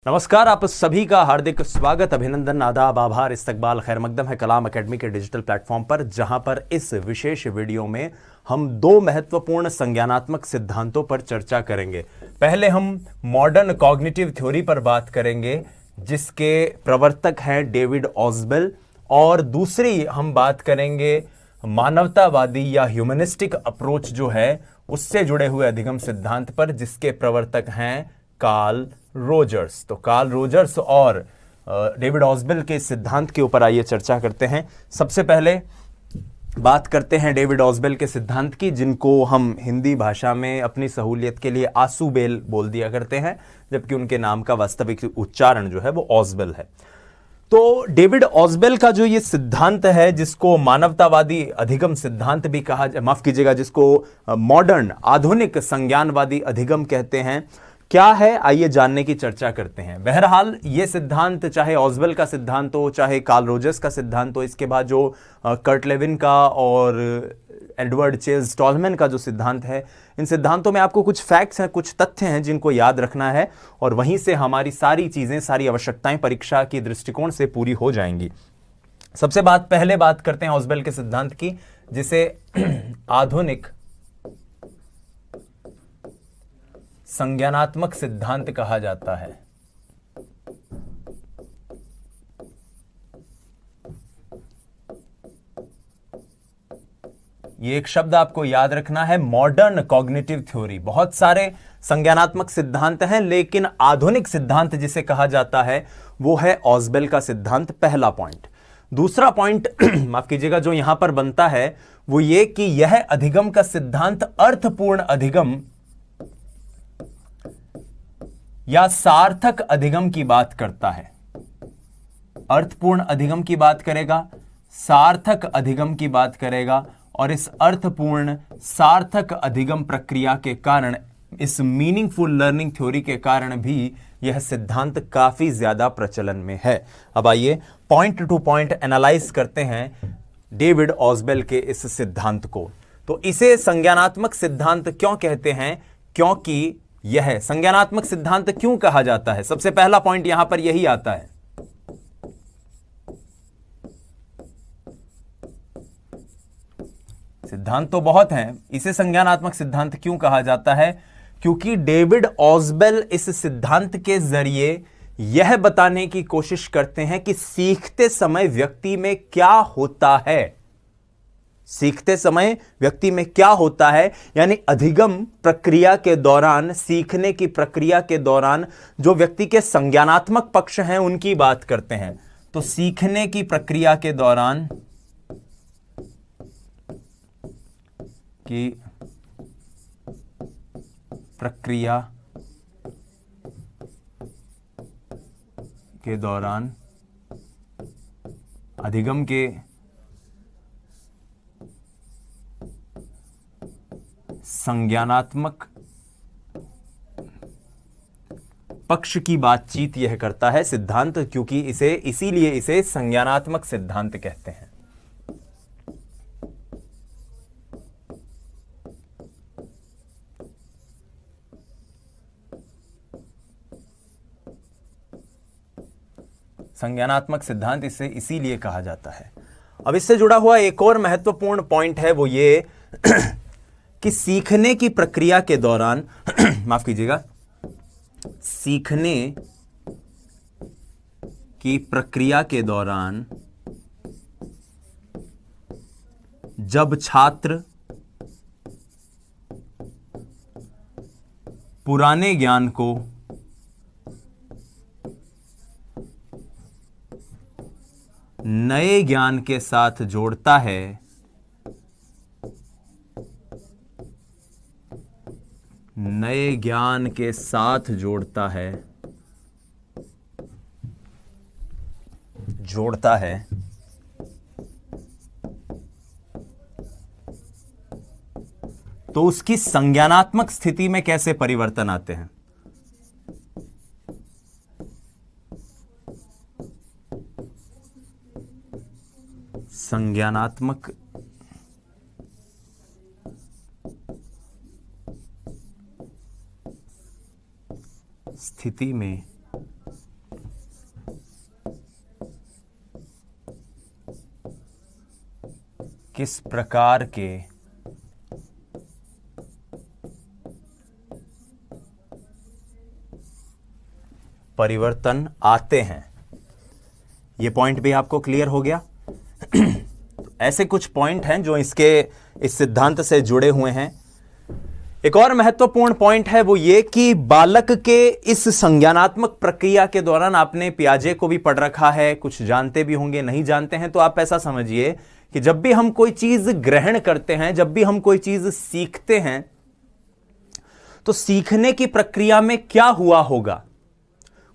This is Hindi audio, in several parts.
नमस्कार, आप सभी का हार्दिक स्वागत, अभिनंदन, आदाब, आभार, इस्तकबाल, खैर मकदम है कलाम एकेडमी के डिजिटल प्लेटफॉर्म पर, जहां पर इस विशेष वीडियो में हम दो महत्वपूर्ण संज्ञानात्मक सिद्धांतों पर चर्चा करेंगे। पहले हम मॉडर्न कॉग्निटिव थ्योरी पर बात करेंगे, जिसके प्रवर्तक हैं डेविड ऑस्बेल, और दूसरी हम बात करेंगे मानवतावादी या ह्यूमनिस्टिक अप्रोच जो है उससे जुड़े हुए अधिगम सिद्धांत पर, जिसके प्रवर्तक हैं कार्ल रोजर्स। तो कार्ल रोजर्स और डेविड ऑस्बेल के सिद्धांत के ऊपर आइए चर्चा करते हैं। सबसे पहले बात करते हैं डेविड ऑस्बेल के सिद्धांत की, जिनको हम हिंदी भाषा में अपनी सहूलियत के लिए आसुबेल बोल दिया करते हैं, जबकि उनके नाम का वास्तविक उच्चारण जो है वो ऑस्बेल है। तो डेविड ऑस्बेल का जो ये सिद्धांत है, जिसको मानवतावादी अधिगम सिद्धांत भी कहा, माफ कीजिएगा, जिसको मॉडर्न आधुनिक संज्ञानवादी अधिगम कहते हैं, क्या है आइए जानने की चर्चा करते हैं। बहरहाल ये सिद्धांत, चाहे ऑस्बेल का सिद्धांत हो, चाहे कार्ल रोजर्स का सिद्धांत हो, इसके बाद जो कर्ट लेविन का और एडवर्ड चेज स्टॉलमैन का जो सिद्धांत है, इन सिद्धांतों में आपको कुछ फैक्ट्स हैं, कुछ तथ्य हैं जिनको याद रखना है, और वहीं से हमारी सारी चीजें, सारी आवश्यकताएं परीक्षा की दृष्टिकोण से पूरी हो जाएंगी। पहले बात करते हैं ऑस्बेल के सिद्धांत की, जिसे आधुनिक संज्ञानात्मक सिद्धांत कहा जाता है। ये एक शब्द आपको याद रखना है, मॉडर्न कॉग्निटिव थ्योरी। बहुत सारे संज्ञानात्मक सिद्धांत हैं, लेकिन आधुनिक सिद्धांत जिसे कहा जाता है वो है ऑस्बेल का सिद्धांत। पहला पॉइंट। दूसरा पॉइंट माफ कीजिएगा, जो यहां पर बनता है वो ये कि यह अधिगम का सिद्धांत अर्थपूर्ण अधिगम या सार्थक अधिगम की बात करता है। अर्थपूर्ण अधिगम की बात करेगा, सार्थक अधिगम की बात करेगा, और इस अर्थपूर्ण सार्थक अधिगम प्रक्रिया के कारण, इस मीनिंगफुल लर्निंग थ्योरी के कारण भी यह सिद्धांत काफी ज्यादा प्रचलन में है। अब आइए पॉइंट टू पॉइंट एनालाइज करते हैं डेविड ऑस्बेल के इस सिद्धांत को। तो इसे संज्ञानात्मक सिद्धांत क्यों कहते हैं, क्योंकि यह संज्ञानात्मक सिद्धांत क्यों कहा जाता है, सबसे पहला पॉइंट यहां पर यही आता है। सिद्धांत तो बहुत हैं, इसे संज्ञानात्मक सिद्धांत क्यों कहा जाता है? क्योंकि डेविड ऑस्बेल इस सिद्धांत के जरिए यह बताने की कोशिश करते हैं कि सीखते समय व्यक्ति में क्या होता है। सीखते समय व्यक्ति में क्या होता है, यानी अधिगम प्रक्रिया के दौरान, सीखने की प्रक्रिया के दौरान जो व्यक्ति के संज्ञानात्मक पक्ष हैं उनकी बात करते हैं। तो सीखने की प्रक्रिया के दौरान की प्रक्रिया के दौरान अधिगम के संज्ञानात्मक पक्ष की बातचीत यह करता है सिद्धांत, क्योंकि इसीलिए इसे संज्ञानात्मक सिद्धांत कहते हैं। संज्ञानात्मक सिद्धांत इसे इसीलिए कहा जाता है। अब इससे जुड़ा हुआ एक और महत्वपूर्ण पॉइंट है, वो ये कि सीखने की प्रक्रिया के दौरान माफ कीजिएगा, सीखने की प्रक्रिया के दौरान जब छात्र पुराने ज्ञान को नए ज्ञान के साथ जोड़ता है, नए ज्ञान के साथ जोड़ता है, तो उसकी संज्ञानात्मक स्थिति में कैसे परिवर्तन आते हैं? संज्ञानात्मक स्थिति में किस प्रकार के परिवर्तन आते हैं। ये पॉइंट भी आपको क्लियर हो गया। तो ऐसे कुछ पॉइंट हैं जो इस सिद्धांत से जुड़े हुए हैं। एक और महत्वपूर्ण पॉइंट है वो ये कि बालक के इस संज्ञानात्मक प्रक्रिया के दौरान, आपने पियाजे को भी पढ़ रखा है, कुछ जानते भी होंगे, नहीं जानते हैं तो आप ऐसा समझिए कि जब भी हम कोई चीज ग्रहण करते हैं, जब भी हम कोई चीज सीखते हैं, तो सीखने की प्रक्रिया में क्या हुआ होगा,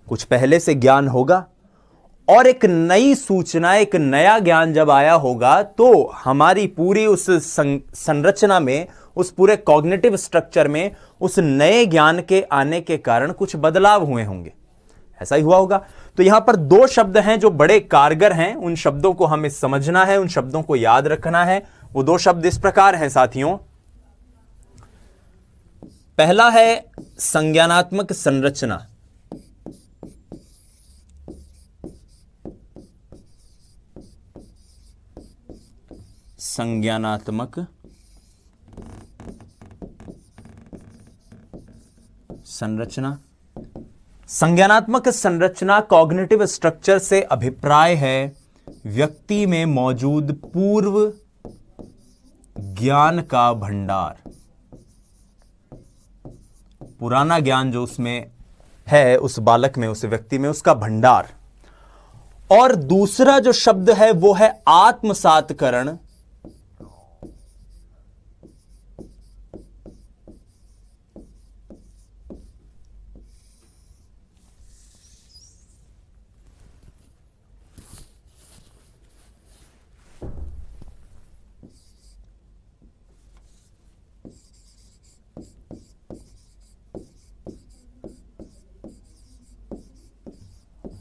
कुछ पहले से ज्ञान होगा और एक नई सूचना, एक नया ज्ञान जब आया होगा तो हमारी पूरी उस संरचना में, उस पूरे कॉग्निटिव स्ट्रक्चर में उस नए ज्ञान के आने के कारण कुछ बदलाव हुए होंगे। ऐसा ही हुआ होगा। तो यहां पर दो शब्द हैं जो बड़े कारगर हैं, उन शब्दों को हमें समझना है, उन शब्दों को याद रखना है। वो दो शब्द इस प्रकार हैं साथियों। पहला है संज्ञानात्मक संरचना। संज्ञानात्मक संरचना। संज्ञानात्मक संरचना कॉग्निटिव स्ट्रक्चर से अभिप्राय है व्यक्ति में मौजूद पूर्व ज्ञान का भंडार, पुराना ज्ञान जो उसमें है, उस बालक में, उस व्यक्ति में, उसका भंडार। और दूसरा जो शब्द है वो है आत्मसातकरण।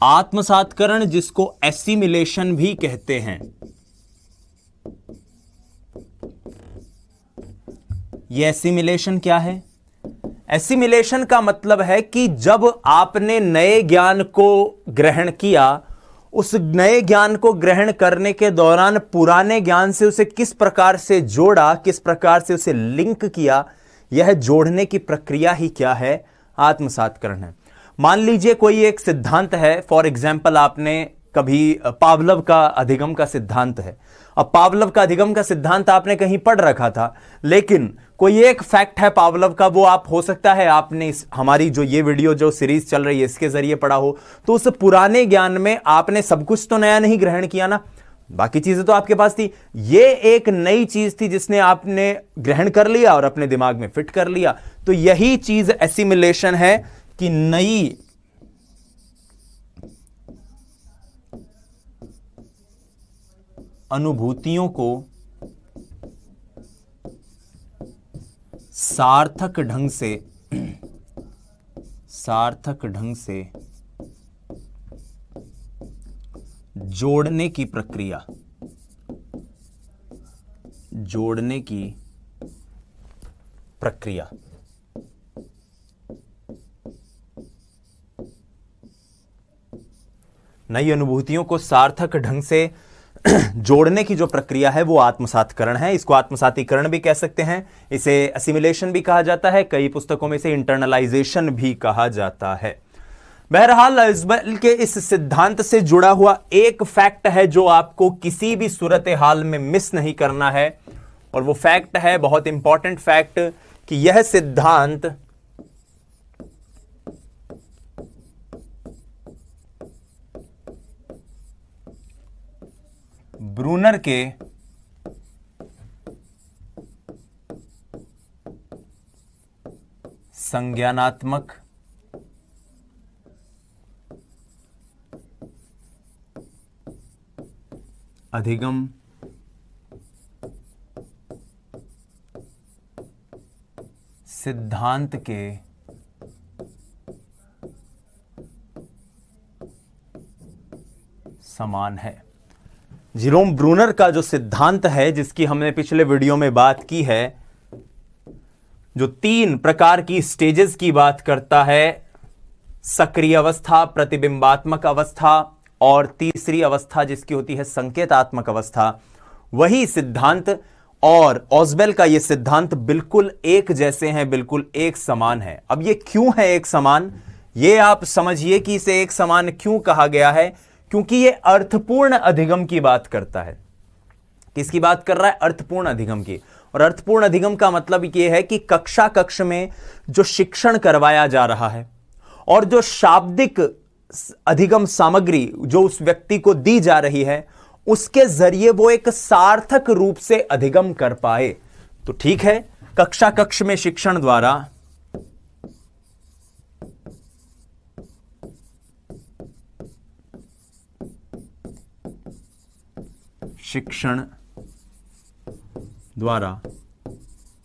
आत्मसातकरण जिसको एसिमिलेशन भी कहते हैं। यह एसिमिलेशन क्या है? एसिमिलेशन का मतलब है कि जब आपने नए ज्ञान को ग्रहण किया, उस नए ज्ञान को ग्रहण करने के दौरान पुराने ज्ञान से उसे किस प्रकार से जोड़ा, किस प्रकार से उसे लिंक किया, यह जोड़ने की प्रक्रिया ही क्या है? आत्मसातकरण है। मान लीजिए कोई एक सिद्धांत है, फॉर एग्जाम्पल आपने कभी पावलव का अधिगम का सिद्धांत है। अब पावलव का अधिगम का सिद्धांत आपने कहीं पढ़ रखा था, लेकिन कोई एक फैक्ट है पावलव का, वो आप हो सकता है आपने हमारी जो ये वीडियो जो सीरीज चल रही है इसके जरिए पढ़ा हो। तो उस पुराने ज्ञान में आपने सब कुछ तो नया नहीं ग्रहण किया ना, बाकी चीजें तो आपके पास थी। ये एक नई चीज थी जिसने आपने ग्रहण कर लिया और अपने दिमाग में फिट कर लिया। तो यही चीज एसिमिलेशन है कि नई अनुभूतियों को सार्थक ढंग से जोड़ने की प्रक्रिया, नई अनुभूतियों को सार्थक ढंग से जोड़ने की जो प्रक्रिया है वो आत्मसातकरण है। इसको आत्मसातीकरण भी कह सकते हैं, इसे एसिमिलेशन भी कहा जाता है, कई पुस्तकों में इसे इंटरनलाइजेशन भी कहा जाता है। बहरहाल आइजबेल के इस सिद्धांत से जुड़ा हुआ एक फैक्ट है जो आपको किसी भी सूरत हाल में मिस नहीं करना है, और वो फैक्ट है, बहुत इंपॉर्टेंट फैक्ट, कि यह सिद्धांत ब्रूनर के संज्ञानात्मक अधिगम सिद्धांत के समान है। जेरोम ब्रूनर का जो सिद्धांत है, जिसकी हमने पिछले वीडियो में बात की है, जो 3 प्रकार की स्टेजेस की बात करता है, सक्रिय अवस्था, प्रतिबिंबात्मक अवस्था और तीसरी अवस्था जिसकी होती है संकेतात्मक अवस्था, वही सिद्धांत और ऑसबेल का यह सिद्धांत बिल्कुल एक जैसे हैं, बिल्कुल एक समान है। अब ये क्यों है एक समान, ये आप समझिए कि इसे एक समान क्यों कहा गया है। क्योंकि ये अर्थपूर्ण अधिगम की बात करता है। किसकी बात कर रहा है? अर्थपूर्ण अधिगम की। और अर्थपूर्ण अधिगम का मतलब यह है कि कक्षा कक्ष में जो शिक्षण करवाया जा रहा है और जो शाब्दिक अधिगम सामग्री जो उस व्यक्ति को दी जा रही है, उसके जरिए वो एक सार्थक रूप से अधिगम कर पाए। तो ठीक है, कक्षा कक्ष में शिक्षण द्वारा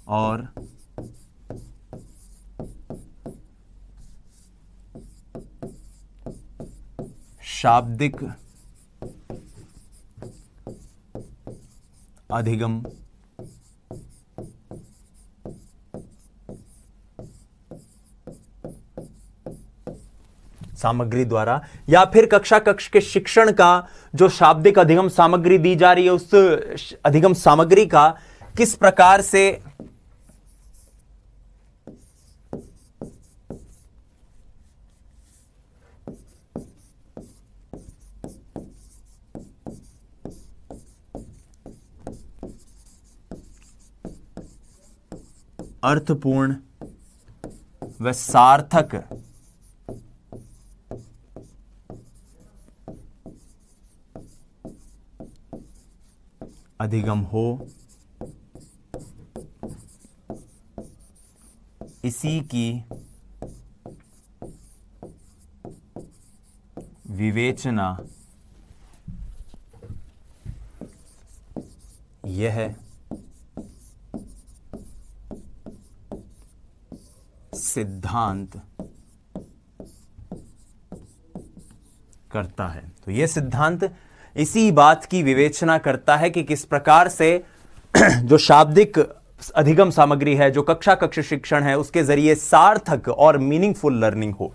और शाब्दिक अधिगम सामग्री द्वारा, या फिर कक्षा कक्ष के शिक्षण का जो शाब्दिक अधिगम सामग्री दी जा रही है, उस अधिगम सामग्री का किस प्रकार से अर्थपूर्ण व सार्थक अधिगम हो, इसी की विवेचना यह सिद्धांत करता है। तो यह सिद्धांत इसी बात की विवेचना करता है कि किस प्रकार से जो शाब्दिक अधिगम सामग्री है, जो कक्षा कक्ष शिक्षण है, उसके जरिए सार्थक और मीनिंगफुल लर्निंग हो।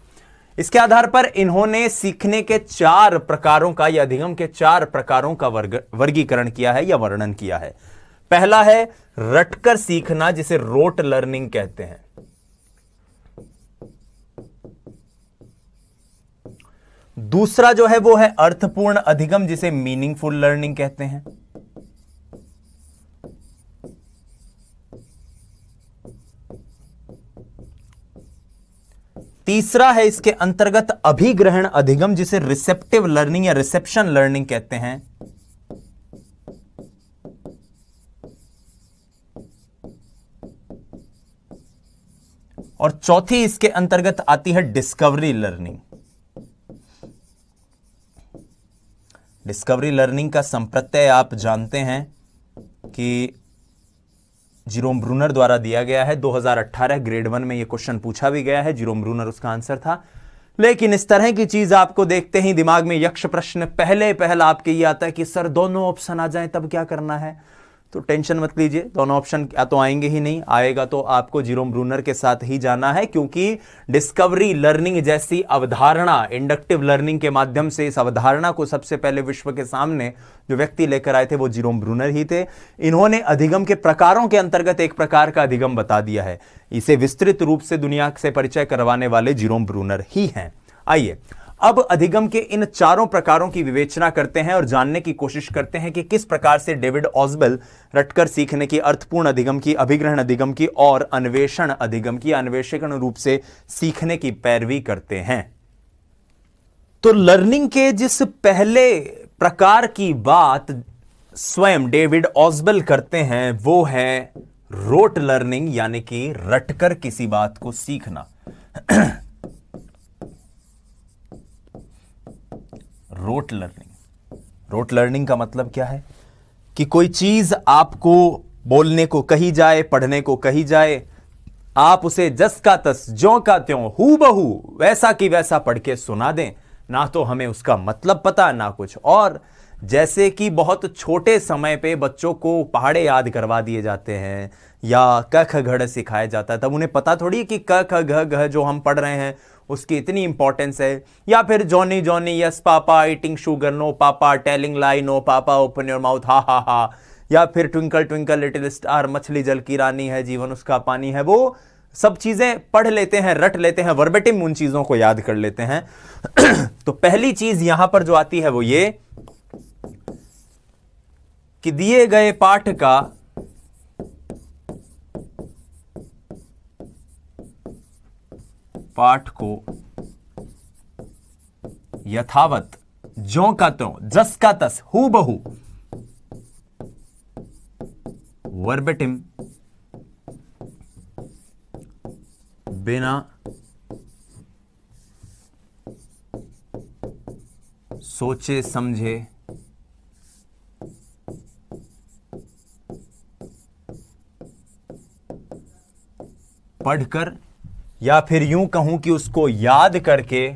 इसके आधार पर इन्होंने सीखने के 4 प्रकारों का या अधिगम के 4 प्रकारों का वर्गीकरण किया है या वर्णन किया है। पहला है रटकर सीखना, जिसे रोट लर्निंग कहते हैं। दूसरा जो है वो है अर्थपूर्ण अधिगम, जिसे मीनिंगफुल लर्निंग कहते हैं। तीसरा है इसके अंतर्गत अभिग्रहण अधिगम, जिसे रिसेप्टिव लर्निंग या रिसेप्शन लर्निंग कहते हैं। और चौथी इसके अंतर्गत आती है डिस्कवरी लर्निंग। डिस्कवरी लर्निंग का संप्रत्यय आप जानते हैं कि जीरोम ब्रूनर द्वारा दिया गया है। 2018 ग्रेड 1 में यह क्वेश्चन पूछा भी गया है, जीरोम ब्रूनर उसका आंसर था। लेकिन इस तरह की चीज आपको देखते ही दिमाग में यक्ष प्रश्न पहला आपके ये आता है कि सर दोनों ऑप्शन आ जाएं तब क्या करना है। तो टेंशन मत लीजिए, दोनों ऑप्शन या तो आएंगे ही नहीं, आएगा तो आपको जीरोम ब्रूनर के साथ ही जाना है। क्योंकि डिस्कवरी लर्निंग जैसी अवधारणा, इंडक्टिव लर्निंग के माध्यम से इस अवधारणा को सबसे पहले विश्व के सामने जो व्यक्ति लेकर आए थे वो जीरोम ब्रूनर ही थे। इन्होंने अधिगम के प्रकारों के अंतर्गत एक प्रकार का अधिगम बता दिया है। इसे विस्तृत रूप से दुनिया से परिचय करवाने वाले जीरोम ब्रूनर ही हैं। आइए अब अधिगम के इन 4 प्रकारों की विवेचना करते हैं और जानने की कोशिश करते हैं कि किस प्रकार से डेविड ऑसबेल रटकर सीखने की, अर्थपूर्ण अधिगम की, अभिग्रहण अधिगम की और अन्वेषण अधिगम की, अन्वेषण रूप से सीखने की पैरवी करते हैं। तो लर्निंग के जिस पहले प्रकार की बात स्वयं डेविड ऑसबेल करते हैं वो है रोट लर्निंग, यानी कि रटकर किसी बात को सीखना। Rote learning. रोट लर्निंग का मतलब क्या है कि कोई चीज आपको बोलने को कही जाए, पढ़ने को कही जाए, आप उसे जस का तस, ज्यों का त्यों, हूबहू वैसा की वैसा पढ़ के सुना दें। ना तो हमें उसका मतलब पता, ना कुछ और। जैसे कि बहुत छोटे समय पे बच्चों को पहाड़े याद करवा दिए जाते हैं या क ख घ सिखाया जाता है, तब उन्हें पता थोड़ी कि क ख घ घ जो हम पढ़ रहे हैं उसकी इतनी इंपॉर्टेंस है। या फिर Johnny Johnny yes papa eating sugar, no papa telling lie, no papa open your mouth, ha ha हा। या फिर ट्विंकल ट्विंकल लिटिल स्टार, मछली जल की रानी है, जीवन उसका पानी है, वो सब चीजें पढ़ लेते हैं, रट लेते हैं, वर्बेटिम उन चीजों को याद कर लेते हैं। तो पहली चीज यहां पर जो आती है वो ये कि दिए गए पाठ का पाठ को यथावत, ज्यों का त्यों, जस का तस, हूबहू, वर्बेटिम, बिना सोचे समझे पढ़कर, या फिर यूं कहूं कि उसको याद करके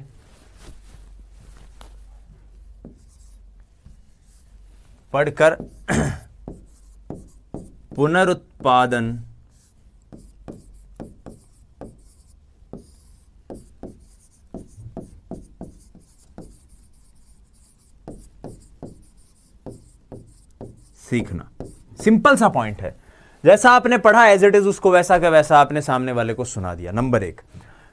पढ़कर पुनरुत्पादन सीखना। सिंपल सा पॉइंट है, जैसा आपने पढ़ा एज इट इज उसको वैसा का वैसा आपने सामने वाले को सुना दिया, नंबर एक।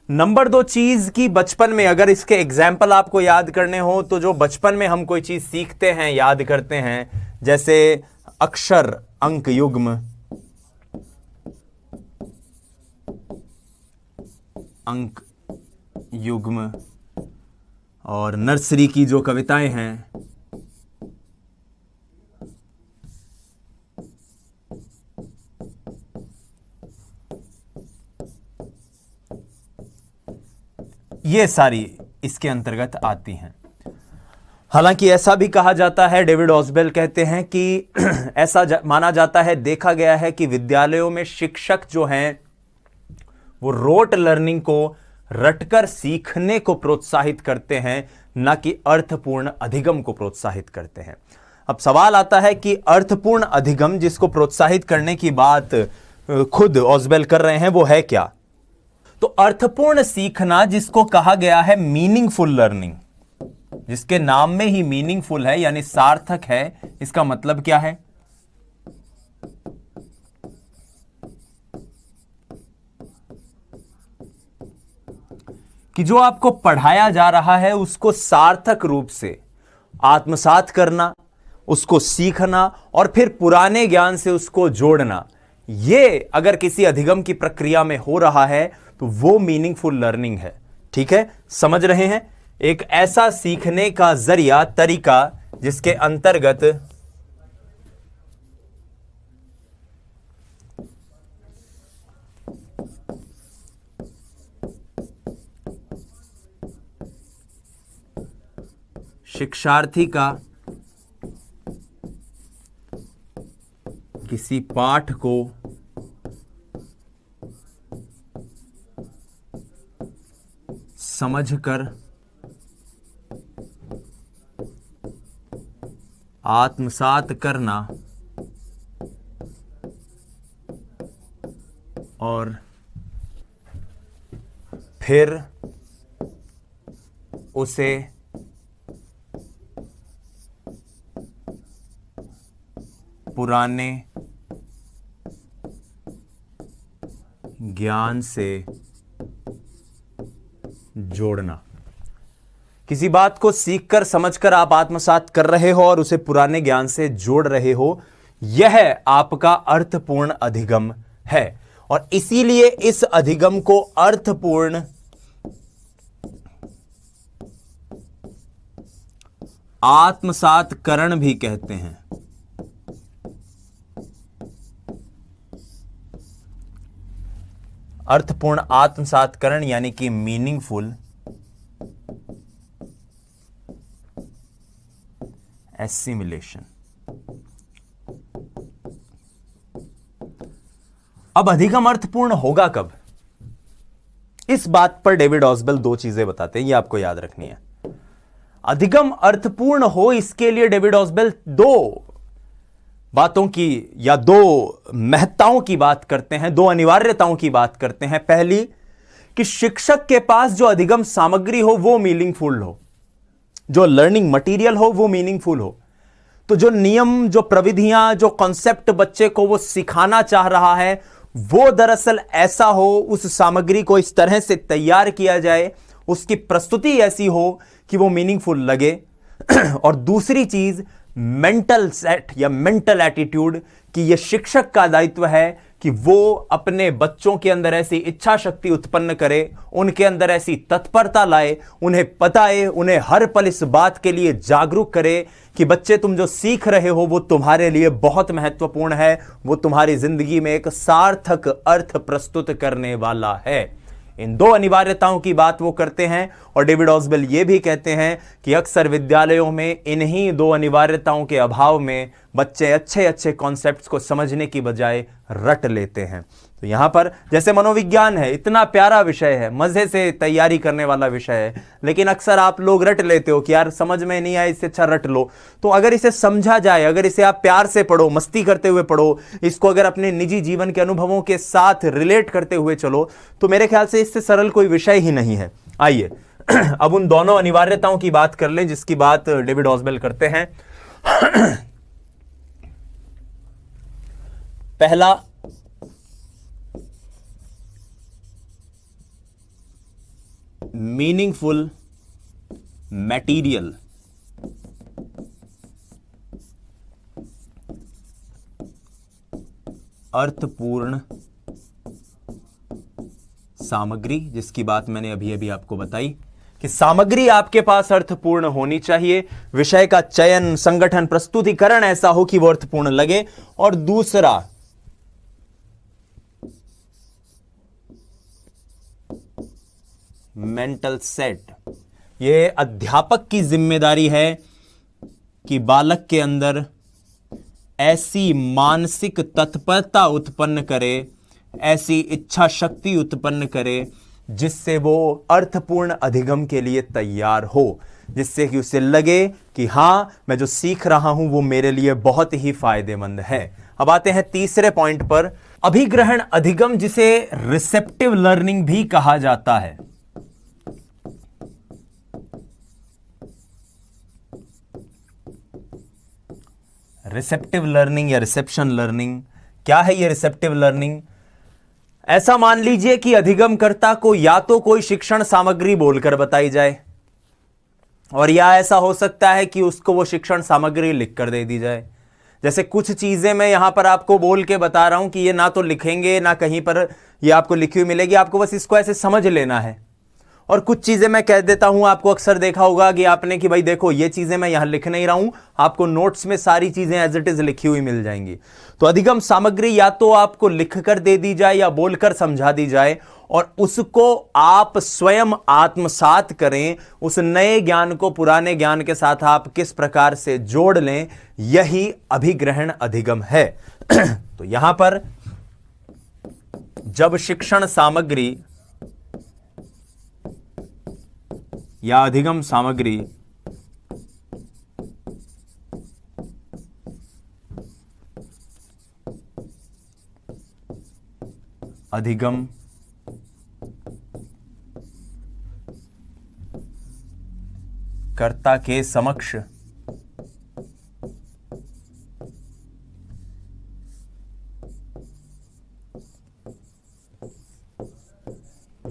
नंबर दो, चीज की बचपन में अगर इसके एग्जाम्पल आपको याद करने हो तो जो बचपन में हम कोई चीज सीखते हैं, याद करते हैं, जैसे अक्षर, अंक, युग्म, अंक, युग्म, और नर्सरी की जो कविताएं हैं, ये सारी इसके अंतर्गत आती हैं। हालांकि ऐसा भी कहा जाता है, डेविड ऑस्बेल कहते हैं कि ऐसा माना जाता है, देखा गया है कि विद्यालयों में शिक्षक जो हैं वो रोट लर्निंग को, रटकर सीखने को प्रोत्साहित करते हैं, ना कि अर्थपूर्ण अधिगम को प्रोत्साहित करते हैं। अब सवाल आता है कि अर्थपूर्ण अधिगम जिसको प्रोत्साहित करने की बात खुद ऑस्बेल कर रहे हैं वो है क्या? तो अर्थपूर्ण सीखना जिसको कहा गया है मीनिंगफुल लर्निंग, जिसके नाम में ही मीनिंगफुल है यानी सार्थक है, इसका मतलब क्या है? कि जो आपको पढ़ाया जा रहा है उसको सार्थक रूप से आत्मसात करना, उसको सीखना और फिर पुराने ज्ञान से उसको जोड़ना, ये अगर किसी अधिगम की प्रक्रिया में हो रहा है तो वो मीनिंगफुल लर्निंग है। ठीक है, समझ रहे हैं? एक ऐसा सीखने का जरिया, तरीका जिसके अंतर्गत शिक्षार्थी का किसी पाठ को समझकर आत्मसात करना और फिर उसे पुराने ज्ञान से जोड़ना। किसी बात को सीखकर समझकर आप आत्मसात कर रहे हो और उसे पुराने ज्ञान से जोड़ रहे हो, यह आपका अर्थपूर्ण अधिगम है। और इसीलिए इस अधिगम को अर्थपूर्ण आत्मसातकरण भी कहते हैं। अर्थपूर्ण आत्मसातकरण यानी कि मीनिंगफुल एसिमिलेशन। अब अधिगम अर्थपूर्ण होगा कब? इस बात पर डेविड ऑस्बेल दो चीजें बताते हैं, ये आपको याद रखनी है। अधिगम अर्थपूर्ण हो इसके लिए डेविड ऑस्बेल दो बातों की या दो महत्ताओं की बात करते हैं, दो अनिवार्यताओं की बात करते हैं। पहली कि शिक्षक के पास जो अधिगम सामग्री हो वो मीनिंगफुल हो, जो लर्निंग मटेरियल हो वो मीनिंगफुल हो। तो तो जो नियम, जो प्रविधियां, जो कॉन्सेप्ट बच्चे को वो सिखाना चाह रहा है, वो दरअसल ऐसा हो, उस सामग्री को इस तरह से तैयार किया जाए, उसकी प्रस्तुति ऐसी हो कि वो मीनिंगफुल लगे। और दूसरी चीज मेंटल सेट या मेंटल एटीट्यूड, कि ये शिक्षक का दायित्व है कि वो अपने बच्चों के अंदर ऐसी इच्छा शक्ति उत्पन्न करे, उनके अंदर ऐसी तत्परता लाए, उन्हें बताए, उन्हें हर पल इस बात के लिए जागरूक करे कि बच्चे तुम जो सीख रहे हो वो तुम्हारे लिए बहुत महत्वपूर्ण है, वो तुम्हारी जिंदगी में एक सार्थक अर्थ प्रस्तुत करने वाला है। इन दो अनिवार्यताओं की बात वो करते हैं। और डेविड ऑस्बेल ये भी कहते हैं कि अक्सर विद्यालयों में इन्हीं दो अनिवार्यताओं के अभाव में बच्चे अच्छे अच्छे कॉन्सेप्ट्स को समझने की बजाय रट लेते हैं। तो यहां पर जैसे मनोविज्ञान है, इतना प्यारा विषय है, मजे से तैयारी करने वाला विषय है, लेकिन अक्सर आप लोग रट लेते हो कि यार समझ में नहीं आया, इससे अच्छा रट लो। तो अगर इसे समझा जाए, अगर इसे आप प्यार से पढ़ो, मस्ती करते हुए पढ़ो, इसको अगर अपने निजी जीवन के अनुभवों के साथ रिलेट करते हुए चलो, तो मेरे ख्याल से इससे सरल कोई विषय ही नहीं है। आइए अब उन दोनों अनिवार्यताओं की बात कर लें जिसकी बात डेविड ऑस्बेल करते हैं। पहला, मीनिंगफुल मटेरियल। अर्थपूर्ण सामग्री, जिसकी बात मैंने अभी अभी आपको बताई कि सामग्री आपके पास अर्थपूर्ण होनी चाहिए, विषय का चयन, संगठन, प्रस्तुतिकरण ऐसा हो कि वो अर्थपूर्ण लगे। और दूसरा, मेंटल सेट। ये अध्यापक की जिम्मेदारी है कि बालक के अंदर ऐसी मानसिक तत्परता उत्पन्न करे, ऐसी इच्छा शक्ति उत्पन्न करे जिससे वो अर्थपूर्ण अधिगम के लिए तैयार हो, जिससे कि उसे लगे कि हां, मैं जो सीख रहा हूं वो मेरे लिए बहुत ही फायदेमंद है। अब आते हैं तीसरे पॉइंट पर, अभिग्रहण अधिगम, जिसे रिसेप्टिव लर्निंग भी कहा जाता है। रिसेप्टिव लर्निंग या रिसेप्शन लर्निंग, क्या है ये रिसेप्टिव लर्निंग? ऐसा मान लीजिए कि अधिगमकर्ता को या तो कोई शिक्षण सामग्री बोलकर बताई जाए, और या ऐसा हो सकता है कि उसको वो शिक्षण सामग्री लिखकर दे दी जाए। जैसे कुछ चीजें मैं यहां पर आपको बोल के बता रहा हूं कि ये ना तो लिखेंगे ना कहीं पर ये आपको लिखी हुई मिलेगी, आपको बस इसको ऐसे समझ लेना है। और कुछ चीजें मैं कह देता हूं, आपको अक्सर देखा होगा कि आपने कि भाई देखो ये चीजें मैं यहां लिख नहीं रहा हूं, आपको नोट्स में सारी चीजें एज इट इज लिखी हुई मिल जाएंगी। तो अधिगम सामग्री या तो आपको लिखकर दे दी जाए या बोलकर समझा दी जाए, और उसको आप स्वयं आत्मसात करें। उस नए ज्ञान को पुराने ज्ञान के साथ आप किस प्रकार से जोड़ लें, यही अभिग्रहण अधिगम है। तो यहां पर जब शिक्षण सामग्री या अधिगम सामग्री अधिगम कर्ता के समक्ष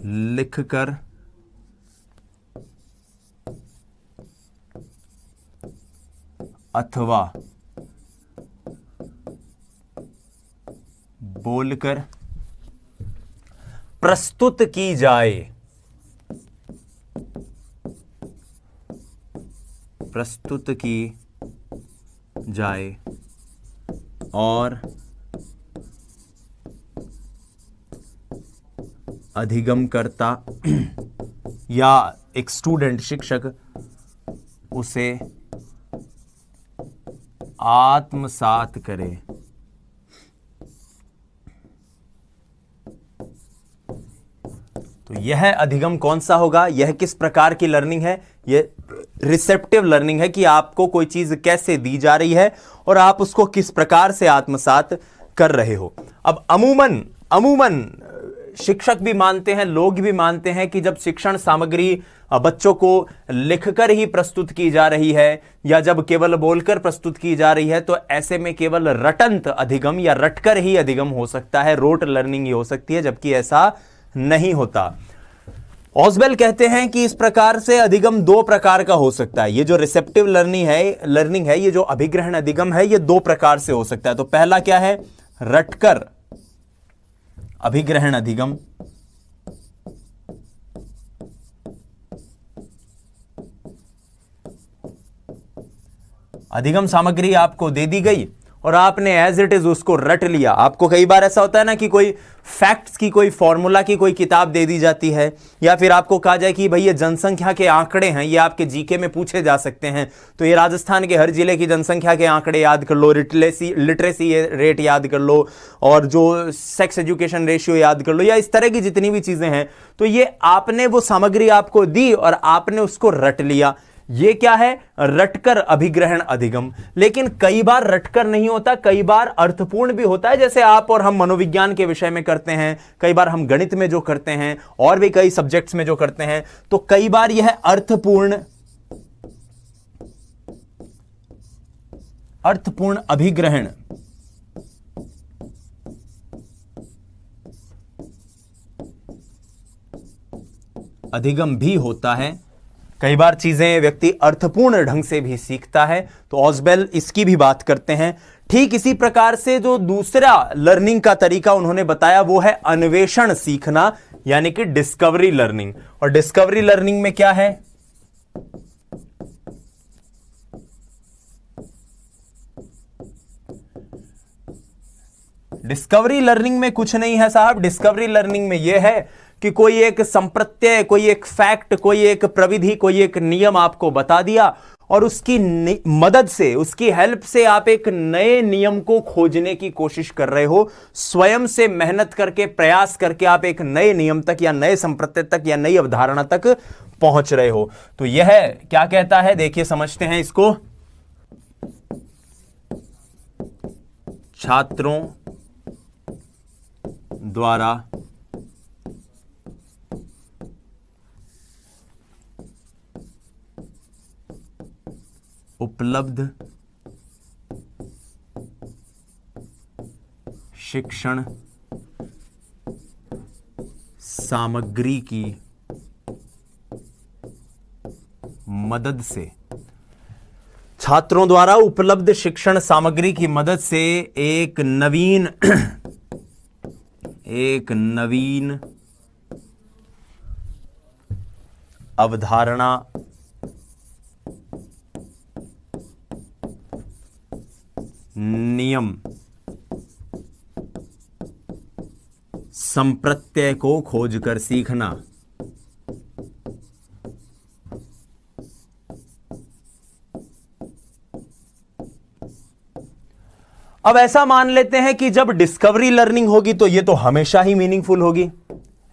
लिखकर अथवा बोलकर प्रस्तुत की जाए, प्रस्तुत की जाए, और अधिगमकर्ता या एक स्टूडेंट, शिक्षक उसे आत्मसात करे। तो यह अधिगम कौन सा होगा? यह किस प्रकार की लर्निंग है? यह रिसेप्टिव लर्निंग है कि आपको कोई चीज कैसे दी जा रही है और आप उसको किस प्रकार से आत्मसात कर रहे हो। अब अमूमन शिक्षक भी मानते हैं, लोग भी मानते हैं कि जब शिक्षण सामग्री बच्चों को लिखकर ही प्रस्तुत की जा रही है या जब केवल बोलकर प्रस्तुत की जा रही है, तो ऐसे में केवल रटंत अधिगम या रटकर ही अधिगम हो सकता है, रोट लर्निंग ही हो सकती है, जबकि ऐसा नहीं होता। ऑसबेल कहते हैं कि इस प्रकार से अधिगम दो प्रकार का हो सकता है। ये जो रिसेप्टिव लर्निंग है, ये जो अभिग्रहण अधिगम है, ये दो प्रकार से हो सकता है। तो पहला क्या है? रटकर अभिग्रहण अधिगम। अधिगम सामग्री आपको दे दी गई और आपने एज इट इज उसको रट लिया। आपको कई बार ऐसा होता है ना कि कोई फैक्ट्स की, कोई फॉर्मूला की कोई किताब दे दी जाती है, या फिर आपको कहा जाए कि भाई ये जनसंख्या के आंकड़े हैं, ये आपके जीके में पूछे जा सकते हैं, तो ये राजस्थान के हर जिले की जनसंख्या के आंकड़े याद कर लो, लिटरेसी रेट याद कर लो, और जो सेक्स एजुकेशन रेशियो याद कर लो, या इस तरह की जितनी भी चीजें हैं। तो ये आपने वो सामग्री आपको दी और आपने उसको रट लिया। ये क्या है? रटकर अभिग्रहण अधिगम। लेकिन कई बार रटकर नहीं होता, कई बार अर्थपूर्ण भी होता है, जैसे आप और हम मनोविज्ञान के विषय में करते हैं, कई बार हम गणित में जो करते हैं, और भी कई सब्जेक्ट्स में जो करते हैं, तो कई बार यह अर्थपूर्ण अभिग्रहण अधिगम भी होता है। कई बार चीजें व्यक्ति अर्थपूर्ण ढंग से भी सीखता है, तो ऑसबेल इसकी भी बात करते हैं। ठीक इसी प्रकार से जो दूसरा लर्निंग का तरीका उन्होंने बताया वो है अन्वेषण सीखना, यानी कि डिस्कवरी लर्निंग। और डिस्कवरी लर्निंग में क्या है? डिस्कवरी लर्निंग में कुछ नहीं है साहब। डिस्कवरी लर्निंग में यह है कि कोई एक संप्रत्यय, कोई एक फैक्ट, कोई एक प्रविधि, कोई एक नियम आपको बता दिया और उसकी मदद से, उसकी हेल्प से आप एक नए नियम को खोजने की कोशिश कर रहे हो। स्वयं से मेहनत करके, प्रयास करके आप एक नए नियम तक या नए संप्रत्यय तक या नई अवधारणा तक पहुंच रहे हो। तो यह क्या कहता है, देखिए समझते हैं इसको। छात्रों द्वारा उपलब्ध शिक्षण सामग्री की मदद से, छात्रों द्वारा उपलब्ध शिक्षण सामग्री की मदद से एक नवीन अवधारणा नियम संप्रत्यय को खोजकर सीखना। अब ऐसा मान लेते हैं कि जब डिस्कवरी लर्निंग होगी तो ये तो हमेशा ही मीनिंगफुल होगी।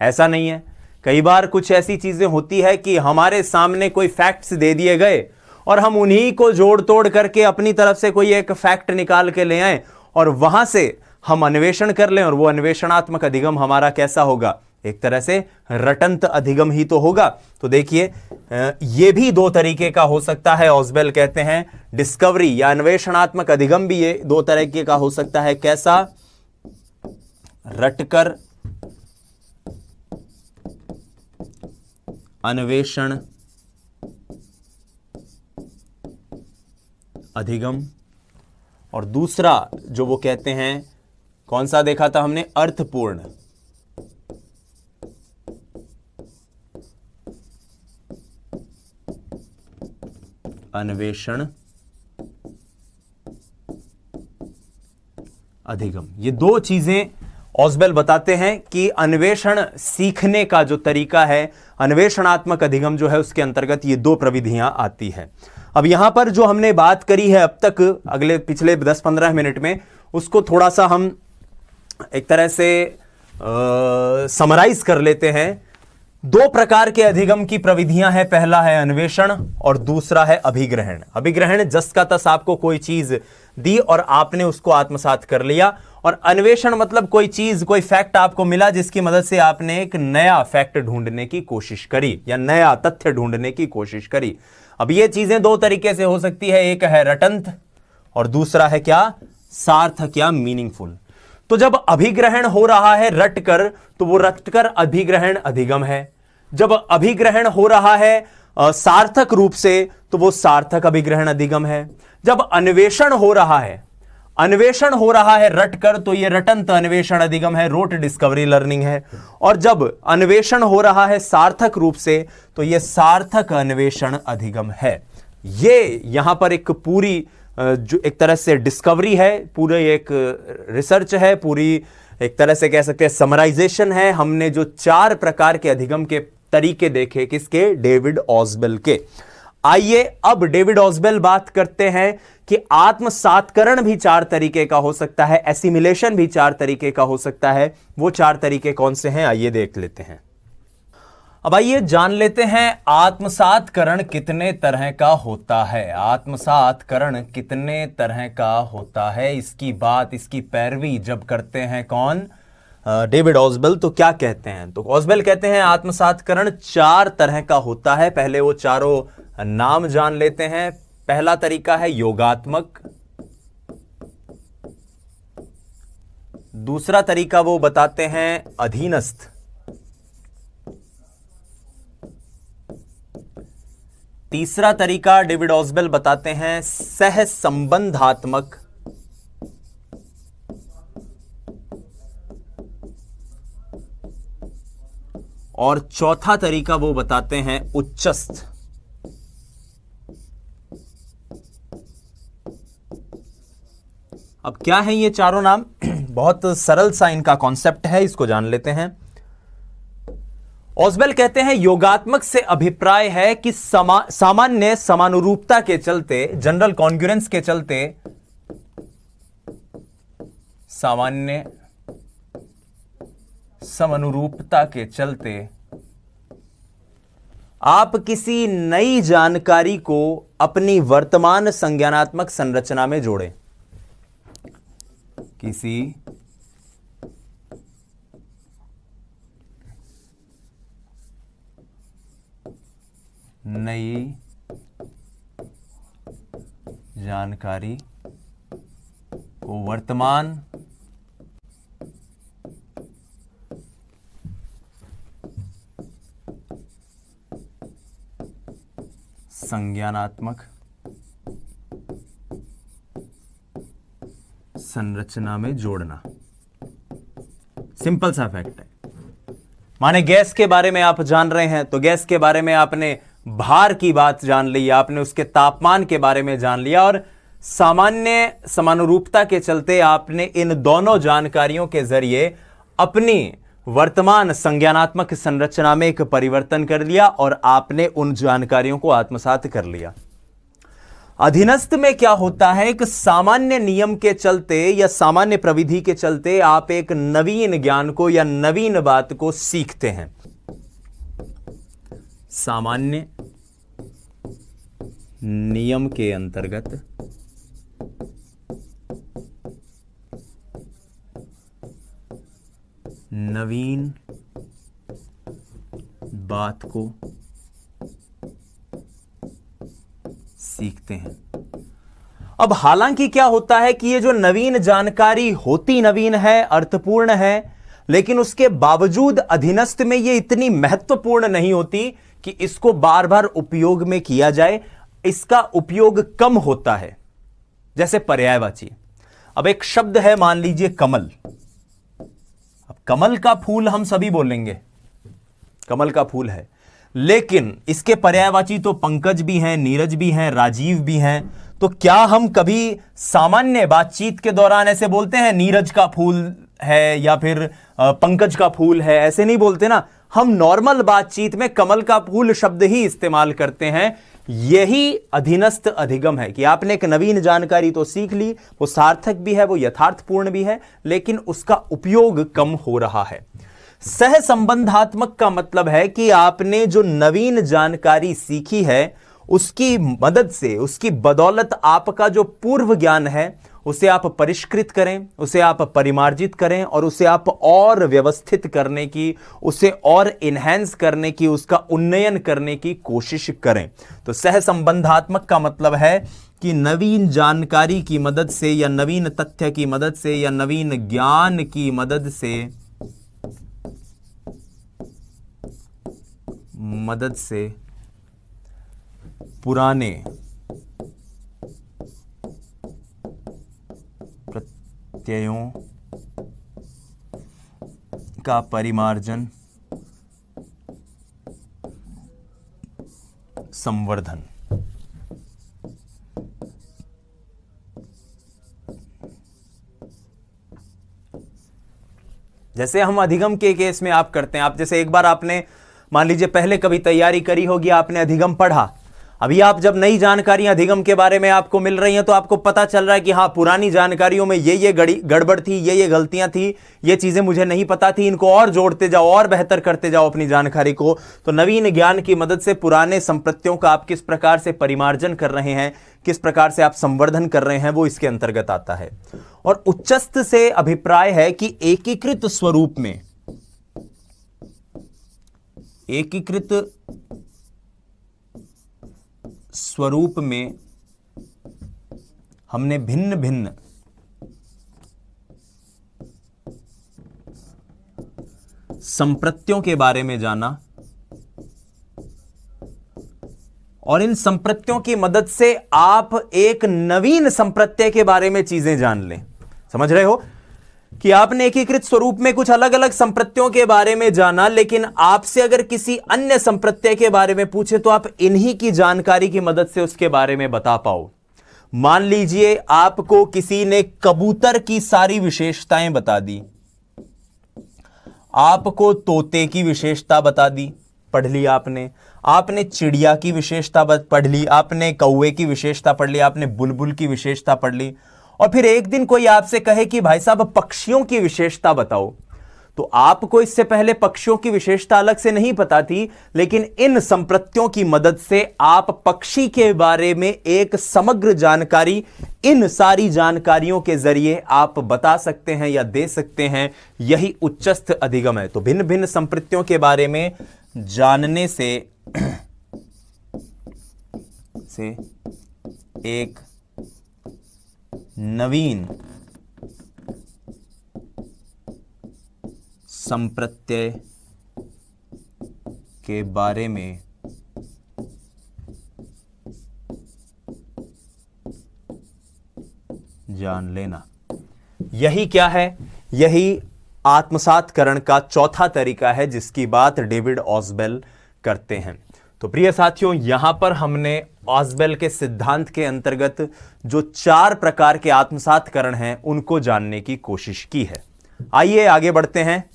ऐसा नहीं है, कई बार कुछ ऐसी चीजें होती है कि हमारे सामने कोई फैक्ट्स दे दिए गए और हम उन्हीं को जोड़ तोड़ करके अपनी तरफ से कोई एक फैक्ट निकाल के ले आए और वहां से हम अन्वेषण कर लें, और वो अन्वेषणात्मक अधिगम हमारा कैसा होगा? एक तरह से रटंत अधिगम ही तो होगा। तो देखिए ये भी दो तरीके का हो सकता है। ऑसबेल कहते हैं डिस्कवरी या अन्वेषणात्मक अधिगम भी ये दो तरीके का हो सकता है। कैसा? रटकर अन्वेषण अधिगम, और दूसरा जो वो कहते हैं, कौन सा देखा था हमने? अर्थपूर्ण अन्वेषण अधिगम। ये दो चीजें ऑसबेल बताते हैं कि अन्वेषण सीखने का जो तरीका है, अन्वेषणात्मक अधिगम जो है, उसके अंतर्गत ये दो प्रविधियां आती है। अब यहां पर जो हमने बात करी है अब तक, अगले पिछले 10-15 मिनट में, उसको थोड़ा सा हम एक तरह से समराइज कर लेते हैं दो प्रकार के अधिगम की प्रविधियां हैं, पहला है अन्वेषण और दूसरा है अभिग्रहण। अभिग्रहण जस का तस आपको कोई चीज दी और आपने उसको आत्मसात कर लिया, और अन्वेषण मतलब कोई चीज, कोई फैक्ट आपको मिला जिसकी मदद से आपने एक नया फैक्ट ढूंढने की कोशिश करी या नया तथ्य ढूंढने की कोशिश करी। अब ये चीजें दो तरीके से हो सकती है, एक है रटंत और दूसरा है क्या, सार्थक या मीनिंगफुल। तो जब अभिग्रहण हो रहा है रट कर, तो वो रटकर अभिग्रहण अधिगम है। जब अभिग्रहण हो रहा है सार्थक रूप से, तो वो सार्थक अभिग्रहण अधिगम है। जब अन्वेषण हो रहा है रट कर, तो ये रटंत अन्वेषण अधिगम है, रोट डिस्कवरी लर्निंग है। और जब अन्वेषण हो रहा है सार्थक रूप से, तो ये सार्थक अन्वेषण अधिगम है। ये यहां पर एक पूरी जो एक तरह से डिस्कवरी है, पूरे एक रिसर्च है, पूरी एक तरह से कह सकते हैं समराइजेशन है। हमने जो 4 प्रकार के अधिगम के तरीके देखे, किसके, डेविड ऑस्वेल के। आइए अब डेविड ऑस्वेल बात करते हैं कि आत्मसात्करण भी 4 तरीके का हो सकता है, एसिमिलेशन भी 4 तरीके का हो सकता है। वो 4 तरीके कौन से हैं, आइए देख लेते हैं। अब आइए जान लेते हैं आत्मसात्करण कितने तरह का होता है। आत्मसात्करण कितने तरह का होता है, इसकी बात, इसकी पैरवी जब करते हैं कौन, डेविड ऑस्वेल, तो क्या कहते हैं, तो ऑस्वेल कहते हैं आत्मसात्करण 4 तरह का होता है। पहले वो चारों नाम जान लेते हैं। पहला तरीका है योगात्मक, दूसरा तरीका वो बताते हैं अधीनस्थ, तीसरा तरीका डेविड ऑस्वेल बताते हैं सह संबंधात्मक, और चौथा तरीका वो बताते हैं उच्चस्थ। अब क्या है ये चारों नाम, बहुत सरल सा इनका कॉन्सेप्ट है, इसको जान लेते हैं। ऑस्वेल कहते हैं योगात्मक से अभिप्राय है कि सामान्य समानुरूपता के चलते, जनरल कॉन्ग्रुएंस के चलते, सामान्य समानुरूपता के चलते आप किसी नई जानकारी को अपनी वर्तमान संज्ञानात्मक संरचना में जोड़ें। किसी नई जानकारी को वर्तमान संज्ञानात्मक संरचना में जोड़ना। सिंपल सा फैक्ट है। माने गैस के बारे में आप जान रहे हैं, तो गैस के बारे में आपने भार की बात जान ली, आपने उसके तापमान के बारे में जान लिया, और सामान्य समानुरूपता के चलते आपने इन दोनों जानकारियों के जरिए अपनी वर्तमान संज्ञानात्मक संरचना में एक परिवर्तन कर लिया और आपने उन जानकारियों को आत्मसात कर लिया। अधीनस्थ में क्या होता है, एक सामान्य नियम के चलते या सामान्य प्रविधि के चलते आप एक नवीन ज्ञान को या नवीन बात को सीखते हैं। सामान्य नियम के अंतर्गत नवीन बात को सीखते हैं। अब हालांकि क्या होता है कि ये जो नवीन जानकारी होती नवीन है, अर्थपूर्ण है, लेकिन उसके बावजूद अधीनस्थ में ये इतनी महत्वपूर्ण नहीं होती कि इसको बार बार उपयोग में किया जाए। इसका उपयोग कम होता है। जैसे पर्यायवाची, अब एक शब्द है, मान लीजिए कमल। अब कमल का फूल हम सभी बोलेंगे, कमल का फूल है, लेकिन इसके पर्यायवाची तो पंकज भी हैं, नीरज भी हैं, राजीव भी हैं। तो क्या हम कभी सामान्य बातचीत के दौरान ऐसे बोलते हैं नीरज का फूल है या फिर पंकज का फूल है? ऐसे नहीं बोलते ना। हम नॉर्मल बातचीत में कमल का फूल शब्द ही इस्तेमाल करते हैं। यही अधीनस्थ अधिगम है कि आपने एक नवीन जानकारी तो सीख ली, वो सार्थक भी है, वो यथार्थपूर्ण भी है, लेकिन उसका उपयोग कम हो रहा है। सहसंबंधात्मक का मतलब है कि आपने जो नवीन जानकारी सीखी है उसकी मदद से, उसकी बदौलत आपका जो पूर्व ज्ञान है उसे आप परिष्कृत करें, उसे आप परिमार्जित करें और उसे आप और व्यवस्थित करने की, उसे और इनहैंस करने की, उसका उन्नयन करने की कोशिश करें। तो सहसंबंधात्मक का मतलब है कि नवीन जानकारी की मदद से या नवीन तथ्य की मदद से या नवीन ज्ञान की मदद से पुराने प्रत्ययों का परिमार्जन, संवर्धन। जैसे हम अधिगम के केस में आप करते हैं, आप जैसे एक बार आपने मान लीजिए पहले कभी तैयारी करी होगी, आपने अधिगम पढ़ा, अभी आप जब नई जानकारियां अधिगम के बारे में आपको मिल रही हैं तो आपको पता चल रहा है कि हाँ, पुरानी जानकारियों में ये गड़बड़ थी, ये गलतियां थी, ये चीजें मुझे नहीं पता थी, इनको और जोड़ते जाओ और बेहतर करते जाओ अपनी जानकारी को। तो नवीन ज्ञान की मदद से पुराने संप्रत्यों का आप किस प्रकार से परिमार्जन कर रहे हैं, किस प्रकार से आप संवर्धन कर रहे हैं, वो इसके अंतर्गत आता है। और उच्चस्थ से अभिप्राय है कि एकीकृत स्वरूप में हमने भिन्न भिन्न संप्रत्यों के बारे में जाना और इन संप्रत्यों की मदद से आप एक नवीन संप्रत्यय के बारे में चीजें जान लें। समझ रहे हो कि आपने एकीकृत स्वरूप में कुछ अलग अलग संप्रत्यों के बारे में जाना, लेकिन आपसे अगर किसी अन्य संप्रत्यय के बारे में पूछे तो आप इन्हीं की जानकारी की मदद से उसके बारे में बता पाओ। मान लीजिए आपको किसी ने कबूतर की सारी विशेषताएं बता दी, आपको तोते की विशेषता बता दी, पढ़ ली आपने चिड़िया की विशेषता पढ़ ली, आपने कौवे की विशेषता पढ़ ली, आपने बुलबुल की विशेषता पढ़ ली, और फिर एक दिन कोई आपसे कहे कि भाई साहब पक्षियों की विशेषता बताओ, तो आपको इससे पहले पक्षियों की विशेषता अलग से नहीं पता थी, लेकिन इन संप्रत्यों की मदद से आप पक्षी के बारे में एक समग्र जानकारी, इन सारी जानकारियों के जरिए आप बता सकते हैं या दे सकते हैं। यही उच्चस्थ अधिगम है। तो भिन्न भिन्न संप्रत्यों के बारे में जानने से एक नवीन संप्रत्यय के बारे में जान लेना, यही क्या है? यही आत्मसात्करण का चौथा तरीका है जिसकी बात डेविड ऑस्बेल करते हैं। तो प्रिय साथियों, यहां पर हमने ऑस्बेल के सिद्धांत के अंतर्गत जो 4 प्रकार के आत्मसात्करण हैं उनको जानने की कोशिश की है। आइए आगे बढ़ते हैं।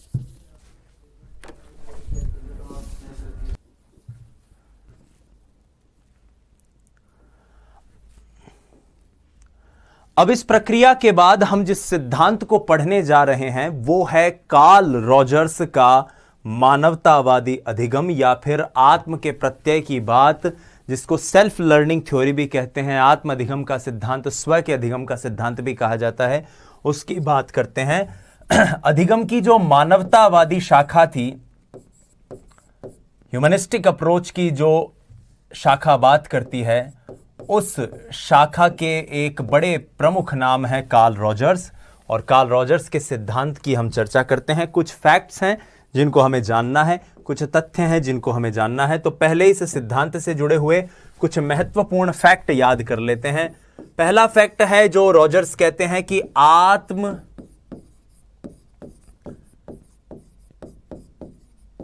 अब इस प्रक्रिया के बाद हम जिस सिद्धांत को पढ़ने जा रहे हैं वो है कार्ल रॉजर्स का मानवतावादी अधिगम, या फिर आत्म के प्रत्यय की बात, जिसको सेल्फ लर्निंग थ्योरी भी कहते हैं, आत्म अधिगम का सिद्धांत, स्व के अधिगम का सिद्धांत भी कहा जाता है, उसकी बात करते हैं। अधिगम की जो मानवतावादी शाखा थी, ह्यूमनिस्टिक अप्रोच की जो शाखा बात करती है, उस शाखा के एक बड़े प्रमुख नाम है कार्ल रॉजर्स। और कार्ल रॉजर्स के सिद्धांत की हम चर्चा करते हैं। कुछ फैक्ट्स हैं जिनको हमें जानना है, कुछ तथ्य हैं जिनको हमें जानना है। तो पहले इस सिद्धांत से जुड़े हुए कुछ महत्वपूर्ण फैक्ट याद कर लेते हैं। पहला फैक्ट है जो रॉजर्स कहते हैं कि आत्म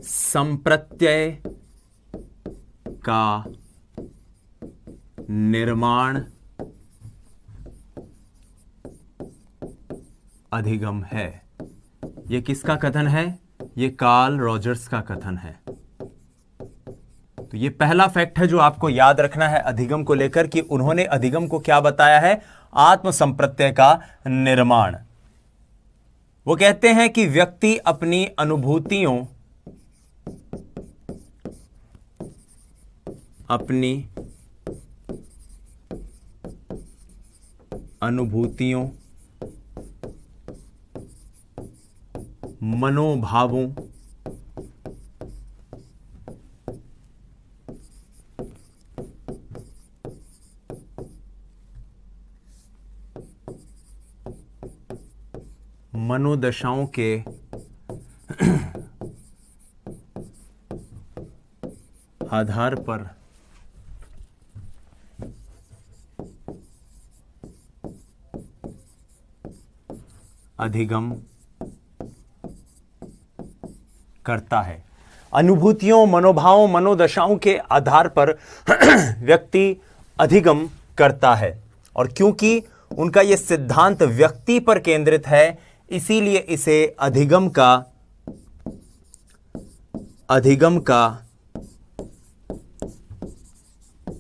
संप्रत्यय का निर्माण अधिगम है। यह किसका कथन है? यह कार्ल रॉजर्स का कथन है। तो यह पहला फैक्ट है जो आपको याद रखना है अधिगम को लेकर, कि उन्होंने अधिगम को क्या बताया है? आत्म संप्रत्यय का निर्माण। वो कहते हैं कि व्यक्ति अपनी अनुभूतियों, मनोभावों, मनोदशाओं के आधार पर अधिगम करता है। अनुभूतियों, मनोभावों, मनोदशाओं के आधार पर व्यक्ति अधिगम करता है। और क्योंकि उनका यह सिद्धांत व्यक्ति पर केंद्रित है, इसीलिए इसे अधिगम का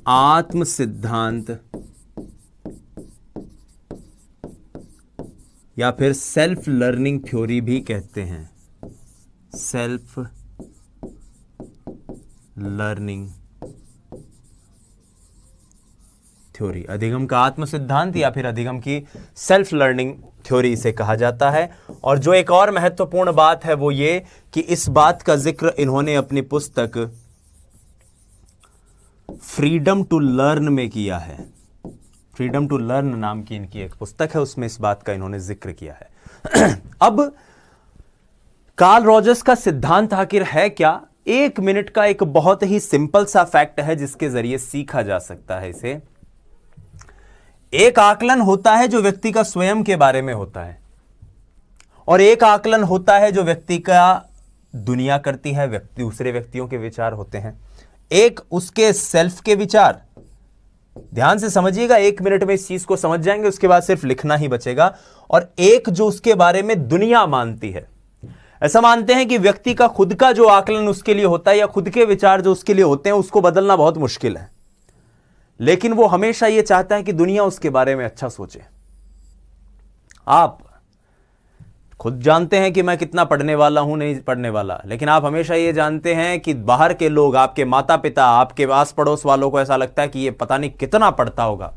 आत्म सिद्धांत या फिर सेल्फ लर्निंग थ्योरी भी कहते हैं। सेल्फ लर्निंग थ्योरी, अधिगम का आत्म सिद्धांत या फिर अधिगम की सेल्फ लर्निंग थ्योरी इसे कहा जाता है। और जो एक और महत्वपूर्ण बात है वो ये कि इस बात का जिक्र इन्होंने अपनी पुस्तक फ्रीडम टू लर्न में किया है। फ्रीडम टू लर्न नाम की इनकी एक पुस्तक है, उसमें इस बात का इन्होंने जिक्र किया है। अब कार्ल रॉजर्स का सिद्धांत आखिर है क्या? 1 मिनट का एक बहुत ही सिंपल सा फैक्ट है जिसके जरिए सीखा जा सकता है इसे। एक आकलन होता है जो व्यक्ति का स्वयं के बारे में होता है, और एक आकलन होता है जो व्यक्ति का दुनिया करती है, दूसरे व्यक्तियों के विचार होते हैं। एक उसके सेल्फ के विचार, ध्यान से समझिएगा, 1 मिनट में इस चीज को समझ जाएंगे, उसके बाद सिर्फ लिखना ही बचेगा। और एक जो उसके बारे में दुनिया मानती है। ऐसा मानते हैं कि व्यक्ति का खुद का जो आकलन उसके लिए होता है या खुद के विचार जो उसके लिए होते हैं उसको बदलना बहुत मुश्किल है, लेकिन वो हमेशा यह चाहता है कि दुनिया उसके बारे में अच्छा सोचे। आप खुद जानते हैं कि मैं कितना पढ़ने वाला हूं, नहीं पढ़ने वाला, लेकिन आप हमेशा यह जानते हैं कि बाहर के लोग, आपके माता पिता, आपके आस पड़ोस वालों को ऐसा लगता है कि ये पता नहीं कितना पढ़ता होगा।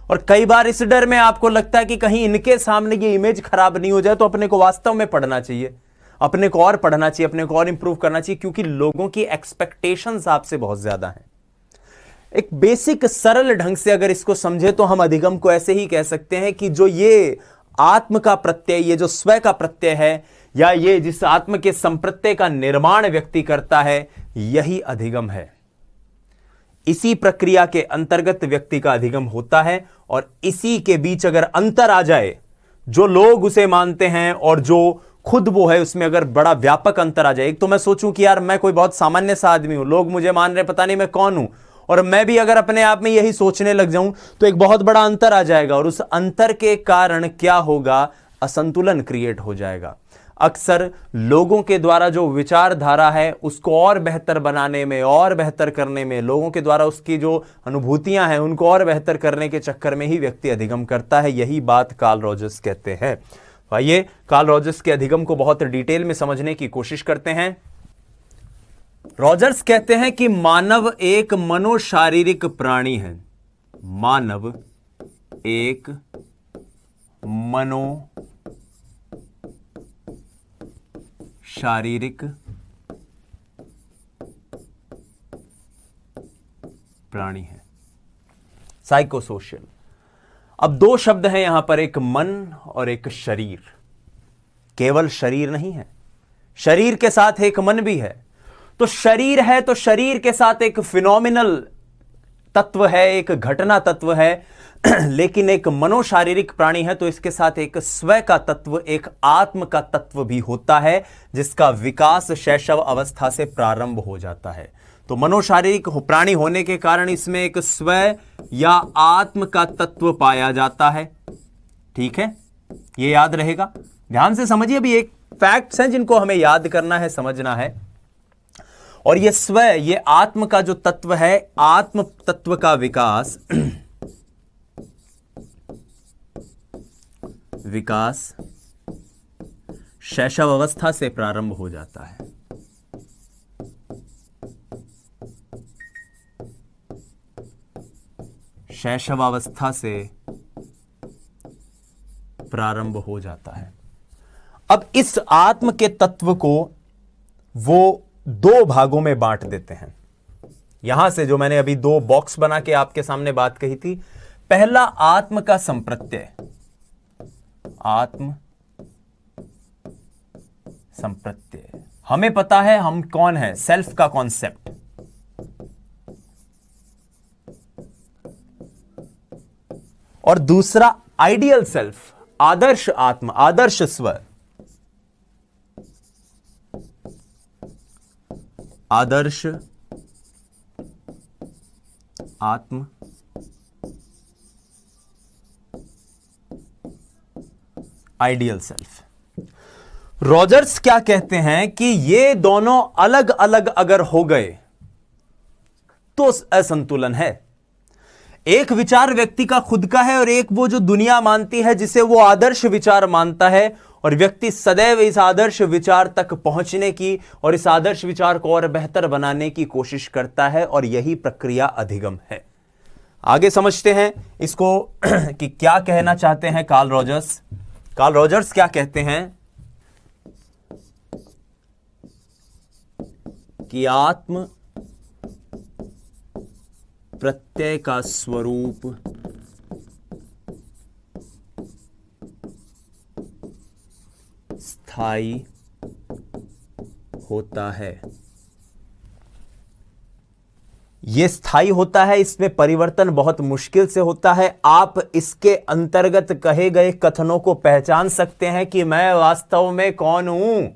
और कई बार इस डर में आपको लगता है कि कहीं इनके सामने ये इमेज खराब नहीं हो जाए, तो अपने को वास्तव में पढ़ना चाहिए, अपने को और पढ़ना चाहिए, अपने को और इंप्रूव करना चाहिए, क्योंकि लोगों की एक्सपेक्टेशंस आपसे बहुत ज्यादा हैं। एक बेसिक सरल ढंग से अगर इसको समझे तो हम अधिगम को ऐसे ही कह सकते हैं कि जो ये आत्म का प्रत्यय, ये जो स्व का प्रत्यय है, या ये जिस आत्म के संप्रत्यय का निर्माण व्यक्ति करता है, यही अधिगम है। इसी प्रक्रिया के अंतर्गत व्यक्ति का अधिगम होता है। और इसी के बीच अगर अंतर आ जाए, जो लोग उसे मानते हैं और जो खुद वो है, उसमें अगर बड़ा व्यापक अंतर आ जाए, एक तो मैं सोचूं कि यार मैं कोई बहुत सामान्य सा आदमी हूं, लोग मुझे मान रहे, पता नहीं मैं कौन हूं, और मैं भी अगर अपने आप में यही सोचने लग जाऊं तो एक बहुत बड़ा अंतर आ जाएगा। और उस अंतर के कारण क्या होगा? असंतुलन क्रिएट हो जाएगा। अक्सर लोगों के द्वारा जो विचारधारा है उसको और बेहतर बनाने में, और बेहतर करने में, लोगों के द्वारा उसकी जो अनुभूतियां हैं उनको और बेहतर करने के चक्कर में ही व्यक्ति अधिगम करता है। यही बात कार्ल रॉजर्स कहते हैं। आइए कार्ल रॉजर्स के अधिगम को बहुत डिटेल में समझने की कोशिश करते हैं। रॉजर्स कहते हैं कि मानव एक मनोशारीरिक प्राणी है। मानव एक मनोशारीरिक प्राणी है, साइकोसोशल। अब 2 शब्द हैं यहां पर, एक मन और एक शरीर। केवल शरीर नहीं है, शरीर के साथ एक मन भी है। तो शरीर है तो शरीर के साथ एक फिनोमिनल तत्व है, एक घटना तत्व है। लेकिन एक मनोशारीरिक प्राणी है तो इसके साथ एक स्व का तत्व, एक आत्म का तत्व भी होता है, जिसका विकास शैशव अवस्था से प्रारंभ हो जाता है। तो मनोशारीरिक प्राणी होने के कारण इसमें एक स्व या आत्म का तत्व पाया जाता है। ठीक है, यह याद रहेगा, ध्यान से समझिए। अभी एक फैक्ट्स हैं जिनको हमें याद करना है, समझना है। और ये स्व, ये आत्म का जो तत्व है, आत्म तत्व का विकास शैशवावस्था से प्रारंभ हो जाता है। शैशवावस्था से प्रारंभ हो जाता है। अब इस आत्म के तत्व को वो दो भागों में बांट देते हैं। यहां से जो मैंने अभी दो बॉक्स बना के आपके सामने बात कही थी, पहला आत्म का संप्रत्यय, आत्म संप्रत्यय, हमें पता है हम कौन है, सेल्फ का कॉन्सेप्ट। और दूसरा आइडियल सेल्फ, आदर्श आत्म, आदर्श स्व, आदर्श आत्म, आइडियल सेल्फ। रॉजर्स क्या कहते हैं कि ये दोनों अलग अलग अगर हो गए तो असंतुलन है। एक विचार व्यक्ति का खुद का है और एक वो जो दुनिया मानती है, जिसे वो आदर्श विचार मानता है, और व्यक्ति सदैव इस आदर्श विचार तक पहुंचने की और इस आदर्श विचार को और बेहतर बनाने की कोशिश करता है, और यही प्रक्रिया अधिगम है। आगे समझते हैं इसको कि क्या कहना चाहते हैं कार्ल रॉजर्स। कार्ल रॉजर्स क्या कहते हैं कि आत्म प्रत्यय का स्वरूप स्थायी होता है। यह स्थायी होता है, इसमें परिवर्तन बहुत मुश्किल से होता है। आप इसके अंतर्गत कहे गए कथनों को पहचान सकते हैं कि मैं वास्तव में कौन हूं,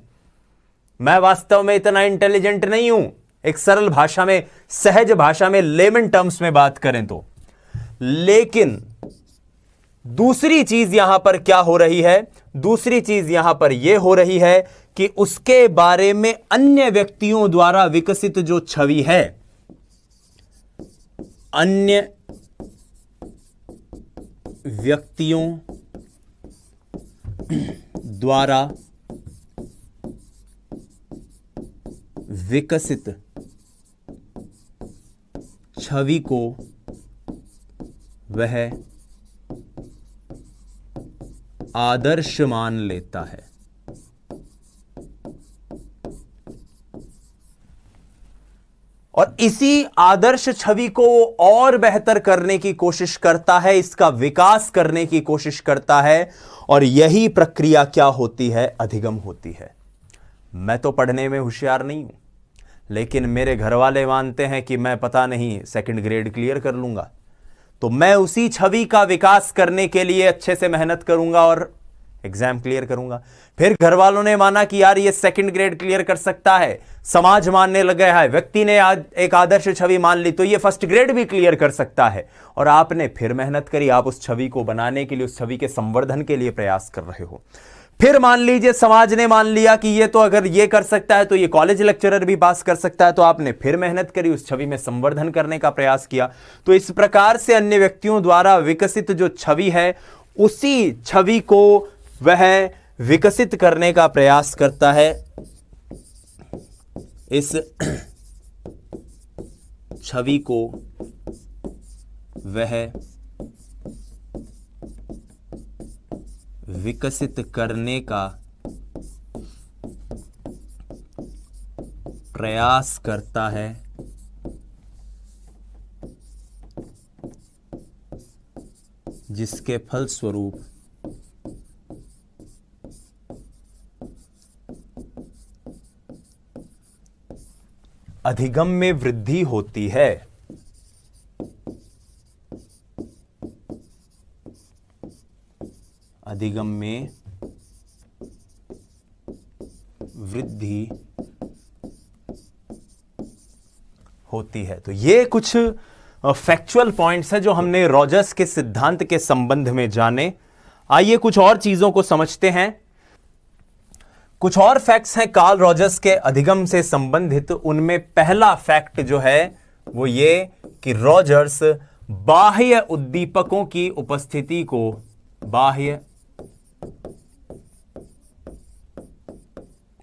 मैं वास्तव में इतना इंटेलिजेंट नहीं हूं। एक सरल भाषा में, सहज भाषा में, लेमन टर्म्स में बात करें तो। लेकिन दूसरी चीज यहां पर क्या हो रही है, दूसरी चीज यहां पर यह हो रही है कि उसके बारे में अन्य व्यक्तियों द्वारा विकसित जो छवि है, अन्य व्यक्तियों द्वारा विकसित छवि को वह आदर्श मान लेता है। और इसी आदर्श छवि को और बेहतर करने की कोशिश करता है, इसका विकास करने की कोशिश करता है, और यही प्रक्रिया क्या होती है, अधिगम होती है। मैं तो पढ़ने में होशियार नहीं हूं, लेकिन मेरे घर वाले मानते हैं कि मैं पता नहीं सेकंड ग्रेड क्लियर कर लूंगा, तो मैं उसी छवि का विकास करने के लिए अच्छे से मेहनत करूंगा और एग्जाम क्लियर करूंगा। फिर घर वालों ने माना कि यार ये सेकंड ग्रेड क्लियर कर सकता है, समाज मानने लगा है, व्यक्ति ने एक आदर्श छवि मान ली तो ये फर्स्ट ग्रेड भी क्लियर कर सकता है, और आपने फिर मेहनत करी, आप उस छवि को बनाने के लिए, उस छवि के संवर्धन के लिए प्रयास कर रहे हो। फिर मान लीजिए समाज ने मान लिया कि ये तो अगर ये कर सकता है तो ये कॉलेज लेक्चरर भी पास कर सकता है, तो आपने फिर मेहनत करी, उस छवि में संवर्धन करने का प्रयास किया। तो इस प्रकार से अन्य व्यक्तियों द्वारा विकसित जो छवि है, उसी छवि को वह विकसित करने का प्रयास करता है। इस छवि को वह विकसित करने का प्रयास करता है, जिसके फलस्वरूप अधिगम में वृद्धि होती है। अधिगम में वृद्धि होती है। तो ये कुछ फैक्चुअल पॉइंट्स हैं जो हमने रॉजर्स के सिद्धांत के संबंध में जाने। आइए कुछ और चीजों को समझते हैं। कुछ और फैक्ट्स हैं कार्ल रॉजर्स के अधिगम से संबंधित। उनमें पहला फैक्ट जो है वो ये कि रॉजर्स बाह्य उद्दीपकों की उपस्थिति को, बाह्य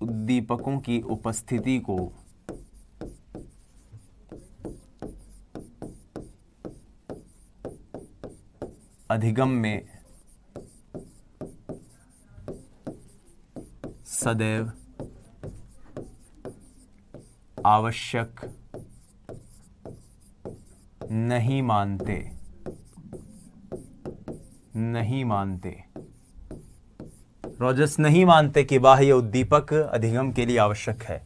उद्दीपकों की उपस्थिति को अधिगम में सदैव आवश्यक नहीं मानते। रॉजर्स नहीं मानते कि बाह्य उद्दीपक अधिगम के लिए आवश्यक है।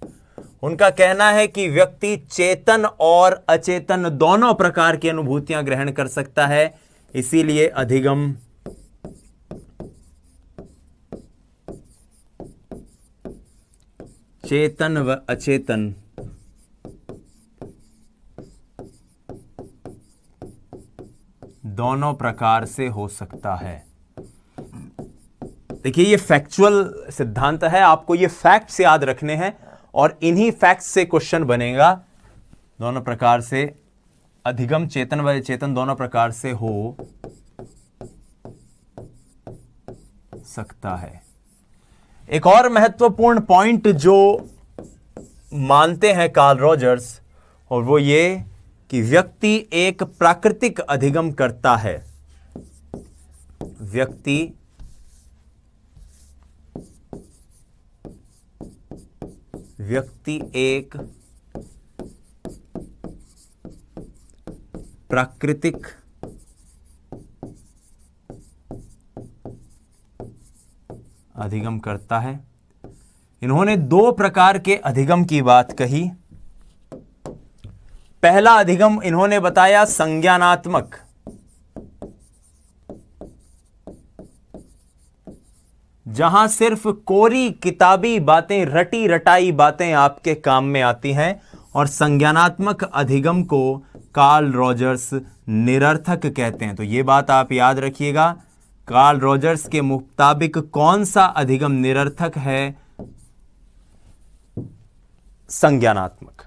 उनका कहना है कि व्यक्ति चेतन और अचेतन दोनों प्रकार की अनुभूतियां ग्रहण कर सकता है, इसीलिए अधिगम चेतन व अचेतन दोनों प्रकार से हो सकता है। देखिए, ये फैक्चुअल सिद्धांत है, आपको ये फैक्ट्स याद रखने हैं और इन्हीं फैक्ट्स से क्वेश्चन बनेगा। दोनों प्रकार से अधिगम चेतन व चेतन दोनों प्रकार से हो सकता है। एक और महत्वपूर्ण पॉइंट जो मानते हैं कार्ल रॉजर्स, और वो ये कि व्यक्ति एक प्राकृतिक अधिगम करता है। व्यक्ति एक प्राकृतिक अधिगम करता है। इन्होंने दो प्रकार के अधिगम की बात कही। पहला अधिगम इन्होंने बताया संज्ञानात्मक, जहां सिर्फ कोरी किताबी बातें, रटी रटाई बातें आपके काम में आती हैं, और संज्ञानात्मक अधिगम को कार्ल रॉजर्स निरर्थक कहते हैं। तो यह बात आप याद रखिएगा, कार्ल रॉजर्स के मुताबिक कौन सा अधिगम निरर्थक है? संज्ञानात्मक।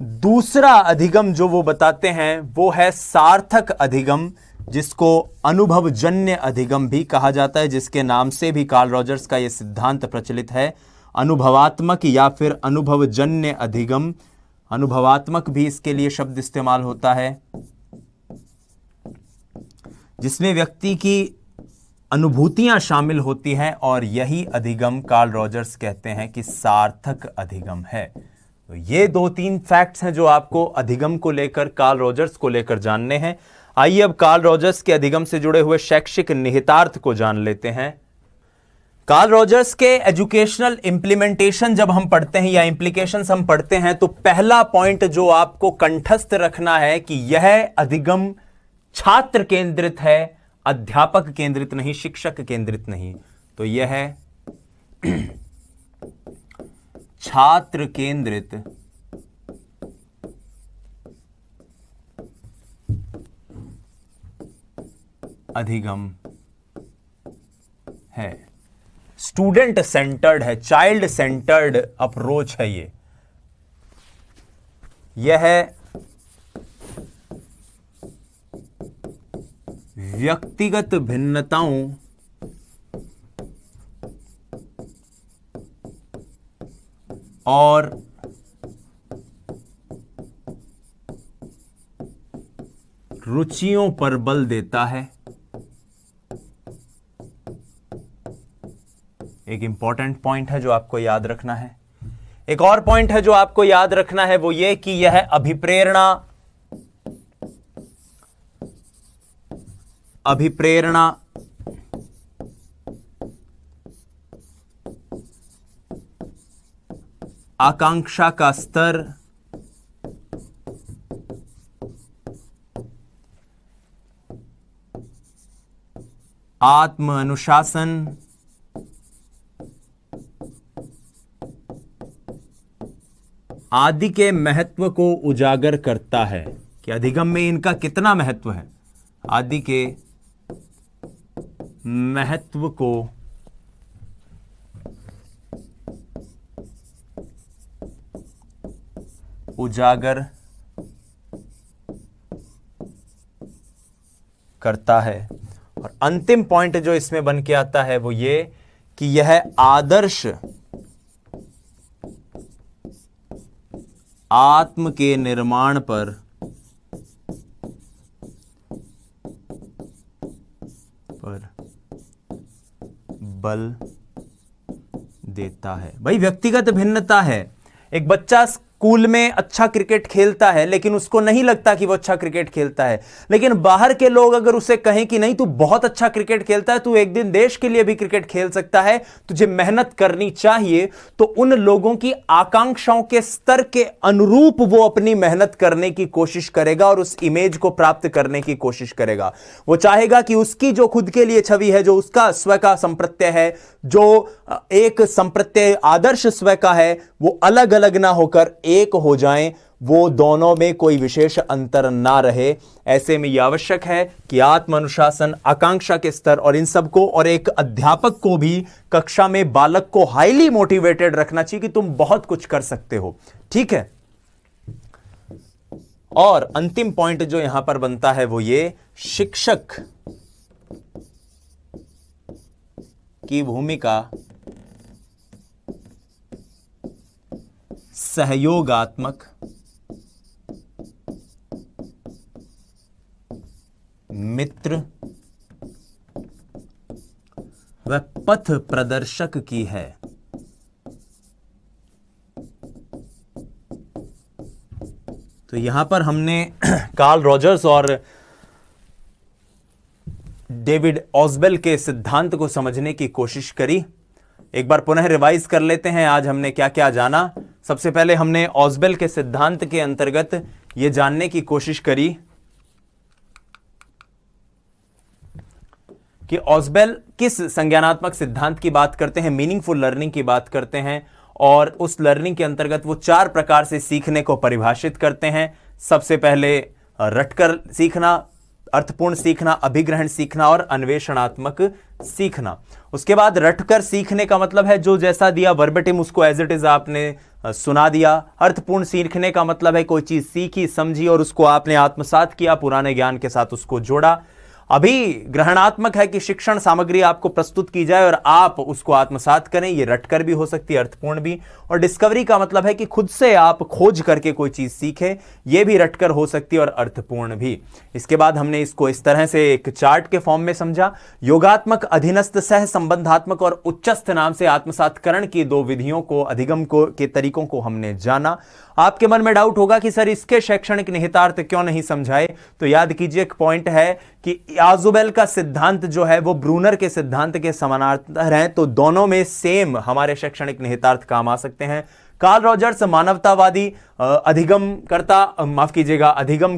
दूसरा अधिगम जो वो बताते हैं वो है सार्थक अधिगम, जिसको अनुभवजन्य अधिगम भी कहा जाता है, जिसके नाम से भी कार्ल रॉजर्स का यह सिद्धांत प्रचलित है। अनुभवात्मक या फिर अनुभवजन्य अधिगम, अनुभवात्मक भी इसके लिए शब्द इस्तेमाल होता है, जिसमें व्यक्ति की अनुभूतियां शामिल होती हैं, और यही अधिगम कार्ल रॉजर्स कहते हैं कि सार्थक अधिगम है। तो ये दो तीन फैक्ट्स हैं जो आपको अधिगम को लेकर, कार्ल रॉजर्स को लेकर जानने हैं। आइए अब कार्ल रॉजर्स के अधिगम से जुड़े हुए शैक्षिक निहितार्थ को जान लेते हैं। कार्ल रॉजर्स के एजुकेशनल इंप्लीमेंटेशन जब हम पढ़ते हैं या इंप्लीकेशंस हम पढ़ते हैं, तो पहला पॉइंट जो आपको कंठस्थ रखना है कि यह अधिगम छात्र केंद्रित है, अध्यापक केंद्रित नहीं, शिक्षक केंद्रित नहीं। तो यह है छात्र केंद्रित अधिगम है, स्टूडेंट सेंटर्ड है, चाइल्ड सेंटर्ड अप्रोच है। यह है व्यक्तिगत भिन्नताओं और रुचियों पर बल देता है। एक इंपॉर्टेंट पॉइंट है जो आपको याद रखना है। एक और पॉइंट है जो आपको याद रखना है, वो ये कि यह अभिप्रेरणा आकांक्षा का स्तर, आत्म अनुशासन, आदि के महत्व को उजागर करता है कि अधिगम में इनका कितना महत्व है। आदि के महत्व को उजागर करता है। और अंतिम पॉइंट जो इसमें बन के आता है वो ये कि यह आदर्श आत्म के निर्माण पर बल देता है। भाई व्यक्तिगत भिन्नता है। एक बच्चा स्कूल में अच्छा क्रिकेट खेलता है लेकिन उसको नहीं लगता कि वो अच्छा क्रिकेट खेलता है, लेकिन बाहर के लोग अगर उसे कहें कि नहीं तू बहुत अच्छा क्रिकेट खेलता है, तू एक दिन देश के लिए भी क्रिकेट खेल सकता है, तुझे मेहनत करनी चाहिए, तो उन लोगों की आकांक्षाओं के स्तर के अनुरूप वो अपनी मेहनत करने की कोशिश करेगा और उस इमेज को प्राप्त करने की कोशिश करेगा। वो चाहेगा कि उसकी जो खुद के लिए छवि है, जो उसका स्व का संप्रत्यय है, जो एक संप्रत्यय आदर्श स्व का है, वो अलग अलग ना होकर एक हो जाएं, वो दोनों में कोई विशेष अंतर ना रहे। ऐसे में यह आवश्यक है कि आत्म अनुशासन, आकांक्षा के स्तर और इन सब को, और एक अध्यापक को भी कक्षा में बालक को हाईली मोटिवेटेड रखना चाहिए कि तुम बहुत कुछ कर सकते हो। ठीक है। और अंतिम पॉइंट जो यहां पर बनता है वो ये, शिक्षक की भूमिका सहयोगात्मक, मित्र व पथ प्रदर्शक की है। तो यहां पर हमने कार्ल रॉजर्स और डेविड ऑस्बेल के सिद्धांत को समझने की कोशिश करी। एक बार पुनः रिवाइज कर लेते हैं आज हमने क्या क्या जाना। सबसे पहले हमने ऑस्बेल के सिद्धांत के अंतर्गत यह जानने की कोशिश करी कि ऑस्बेल किस संज्ञानात्मक सिद्धांत की बात करते हैं, मीनिंगफुल लर्निंग की बात करते हैं, और उस लर्निंग के अंतर्गत वो 4 प्रकार से सीखने को परिभाषित करते हैं। सबसे पहले रटकर सीखना, अर्थपूर्ण सीखना, अभिग्रहण सीखना और अन्वेषणात्मक सीखना। उसके बाद रटकर सीखने का मतलब है जो जैसा दिया वर्बेटिम उसको एज इट इज आपने सुना दिया। अर्थपूर्ण सीखने का मतलब है कोई चीज सीखी, समझी और उसको आपने आत्मसात किया, पुराने ज्ञान के साथ उसको जोड़ा। अभिग्रहणात्मक है कि शिक्षण सामग्री आपको प्रस्तुत की जाए और आप उसको आत्मसात करें, ये रटकर भी हो सकती है, अर्थपूर्ण भी। और डिस्कवरी का मतलब है कि खुद से आप खोज करके कोई चीज सीखें, यह भी रटकर हो सकती है और अर्थपूर्ण भी। इसके बाद हमने इसको इस तरह से एक चार्ट के फॉर्म में समझा। योगात्मक, अधीनस्थ, सह संबंधात्मक और उच्चस्थ नाम से आत्मसातकरण की 2 विधियों को, अधिगम को के तरीकों को हमने जाना। आपके मन में डाउट होगा कि सर इसके शैक्षणिक निहितार्थ क्यों नहीं समझाए, तो याद कीजिए एक पॉइंट है कि आजुबेल का सिद्धांत जो है वो ब्रूनर के सिद्धांत के समानांतर है, तो दोनों में सेम हमारे शैक्षणिक निहितार्थ काम आ सकते हैं। कार्ल रॉजर्स मानवतावादी अधिगम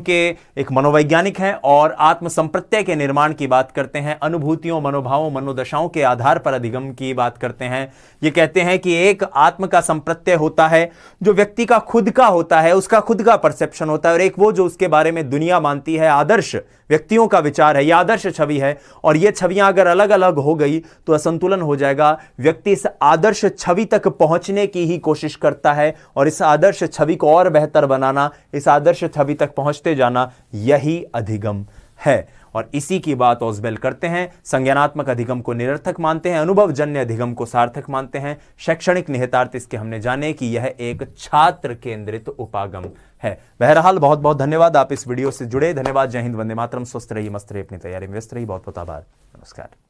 के एक मनोवैज्ञानिक हैं और आत्म संप्रत्यय के निर्माण की बात करते हैं, अनुभूतियों, मनोभावों, मनोदशाओं के आधार पर अधिगम की बात करते हैं। ये कहते हैं कि एक आत्म का संप्रत्यय होता है जो व्यक्ति का खुद का होता है, उसका खुद का परसेप्शन होता है, और एक वो जो उसके बारे में दुनिया मानती है, आदर्श व्यक्तियों का विचार है, यह आदर्श छवि है। और ये छवियां अगर अलग अलग हो गई तो असंतुलन हो जाएगा। व्यक्ति इस आदर्श छवि तक पहुंचने की ही कोशिश करता है और इस आदर्श छवि को और बेहतर बनाना, इस आदर्श छवि तक पहुंचते जाना, यही अधिगम है। और इसी की बात ऑस्बेल करते हैं। संज्ञानात्मक अधिगम को निरर्थक मानते हैं, अनुभवजन्य अधिगम को सार्थक मानते हैं। शैक्षणिक निहितार्थ इसके हमने जाने कि यह एक छात्र केंद्रित उपागम है। बहरहाल बहुत बहुत धन्यवाद, आप इस वीडियो से जुड़े। धन्यवाद। जय हिंद, वंदे मातरम। स्वस्थ रहिए, मस्त रहिए, अपनी तैयारी में व्यस्त रहिए। बहुत बहुत आभार। नमस्कार।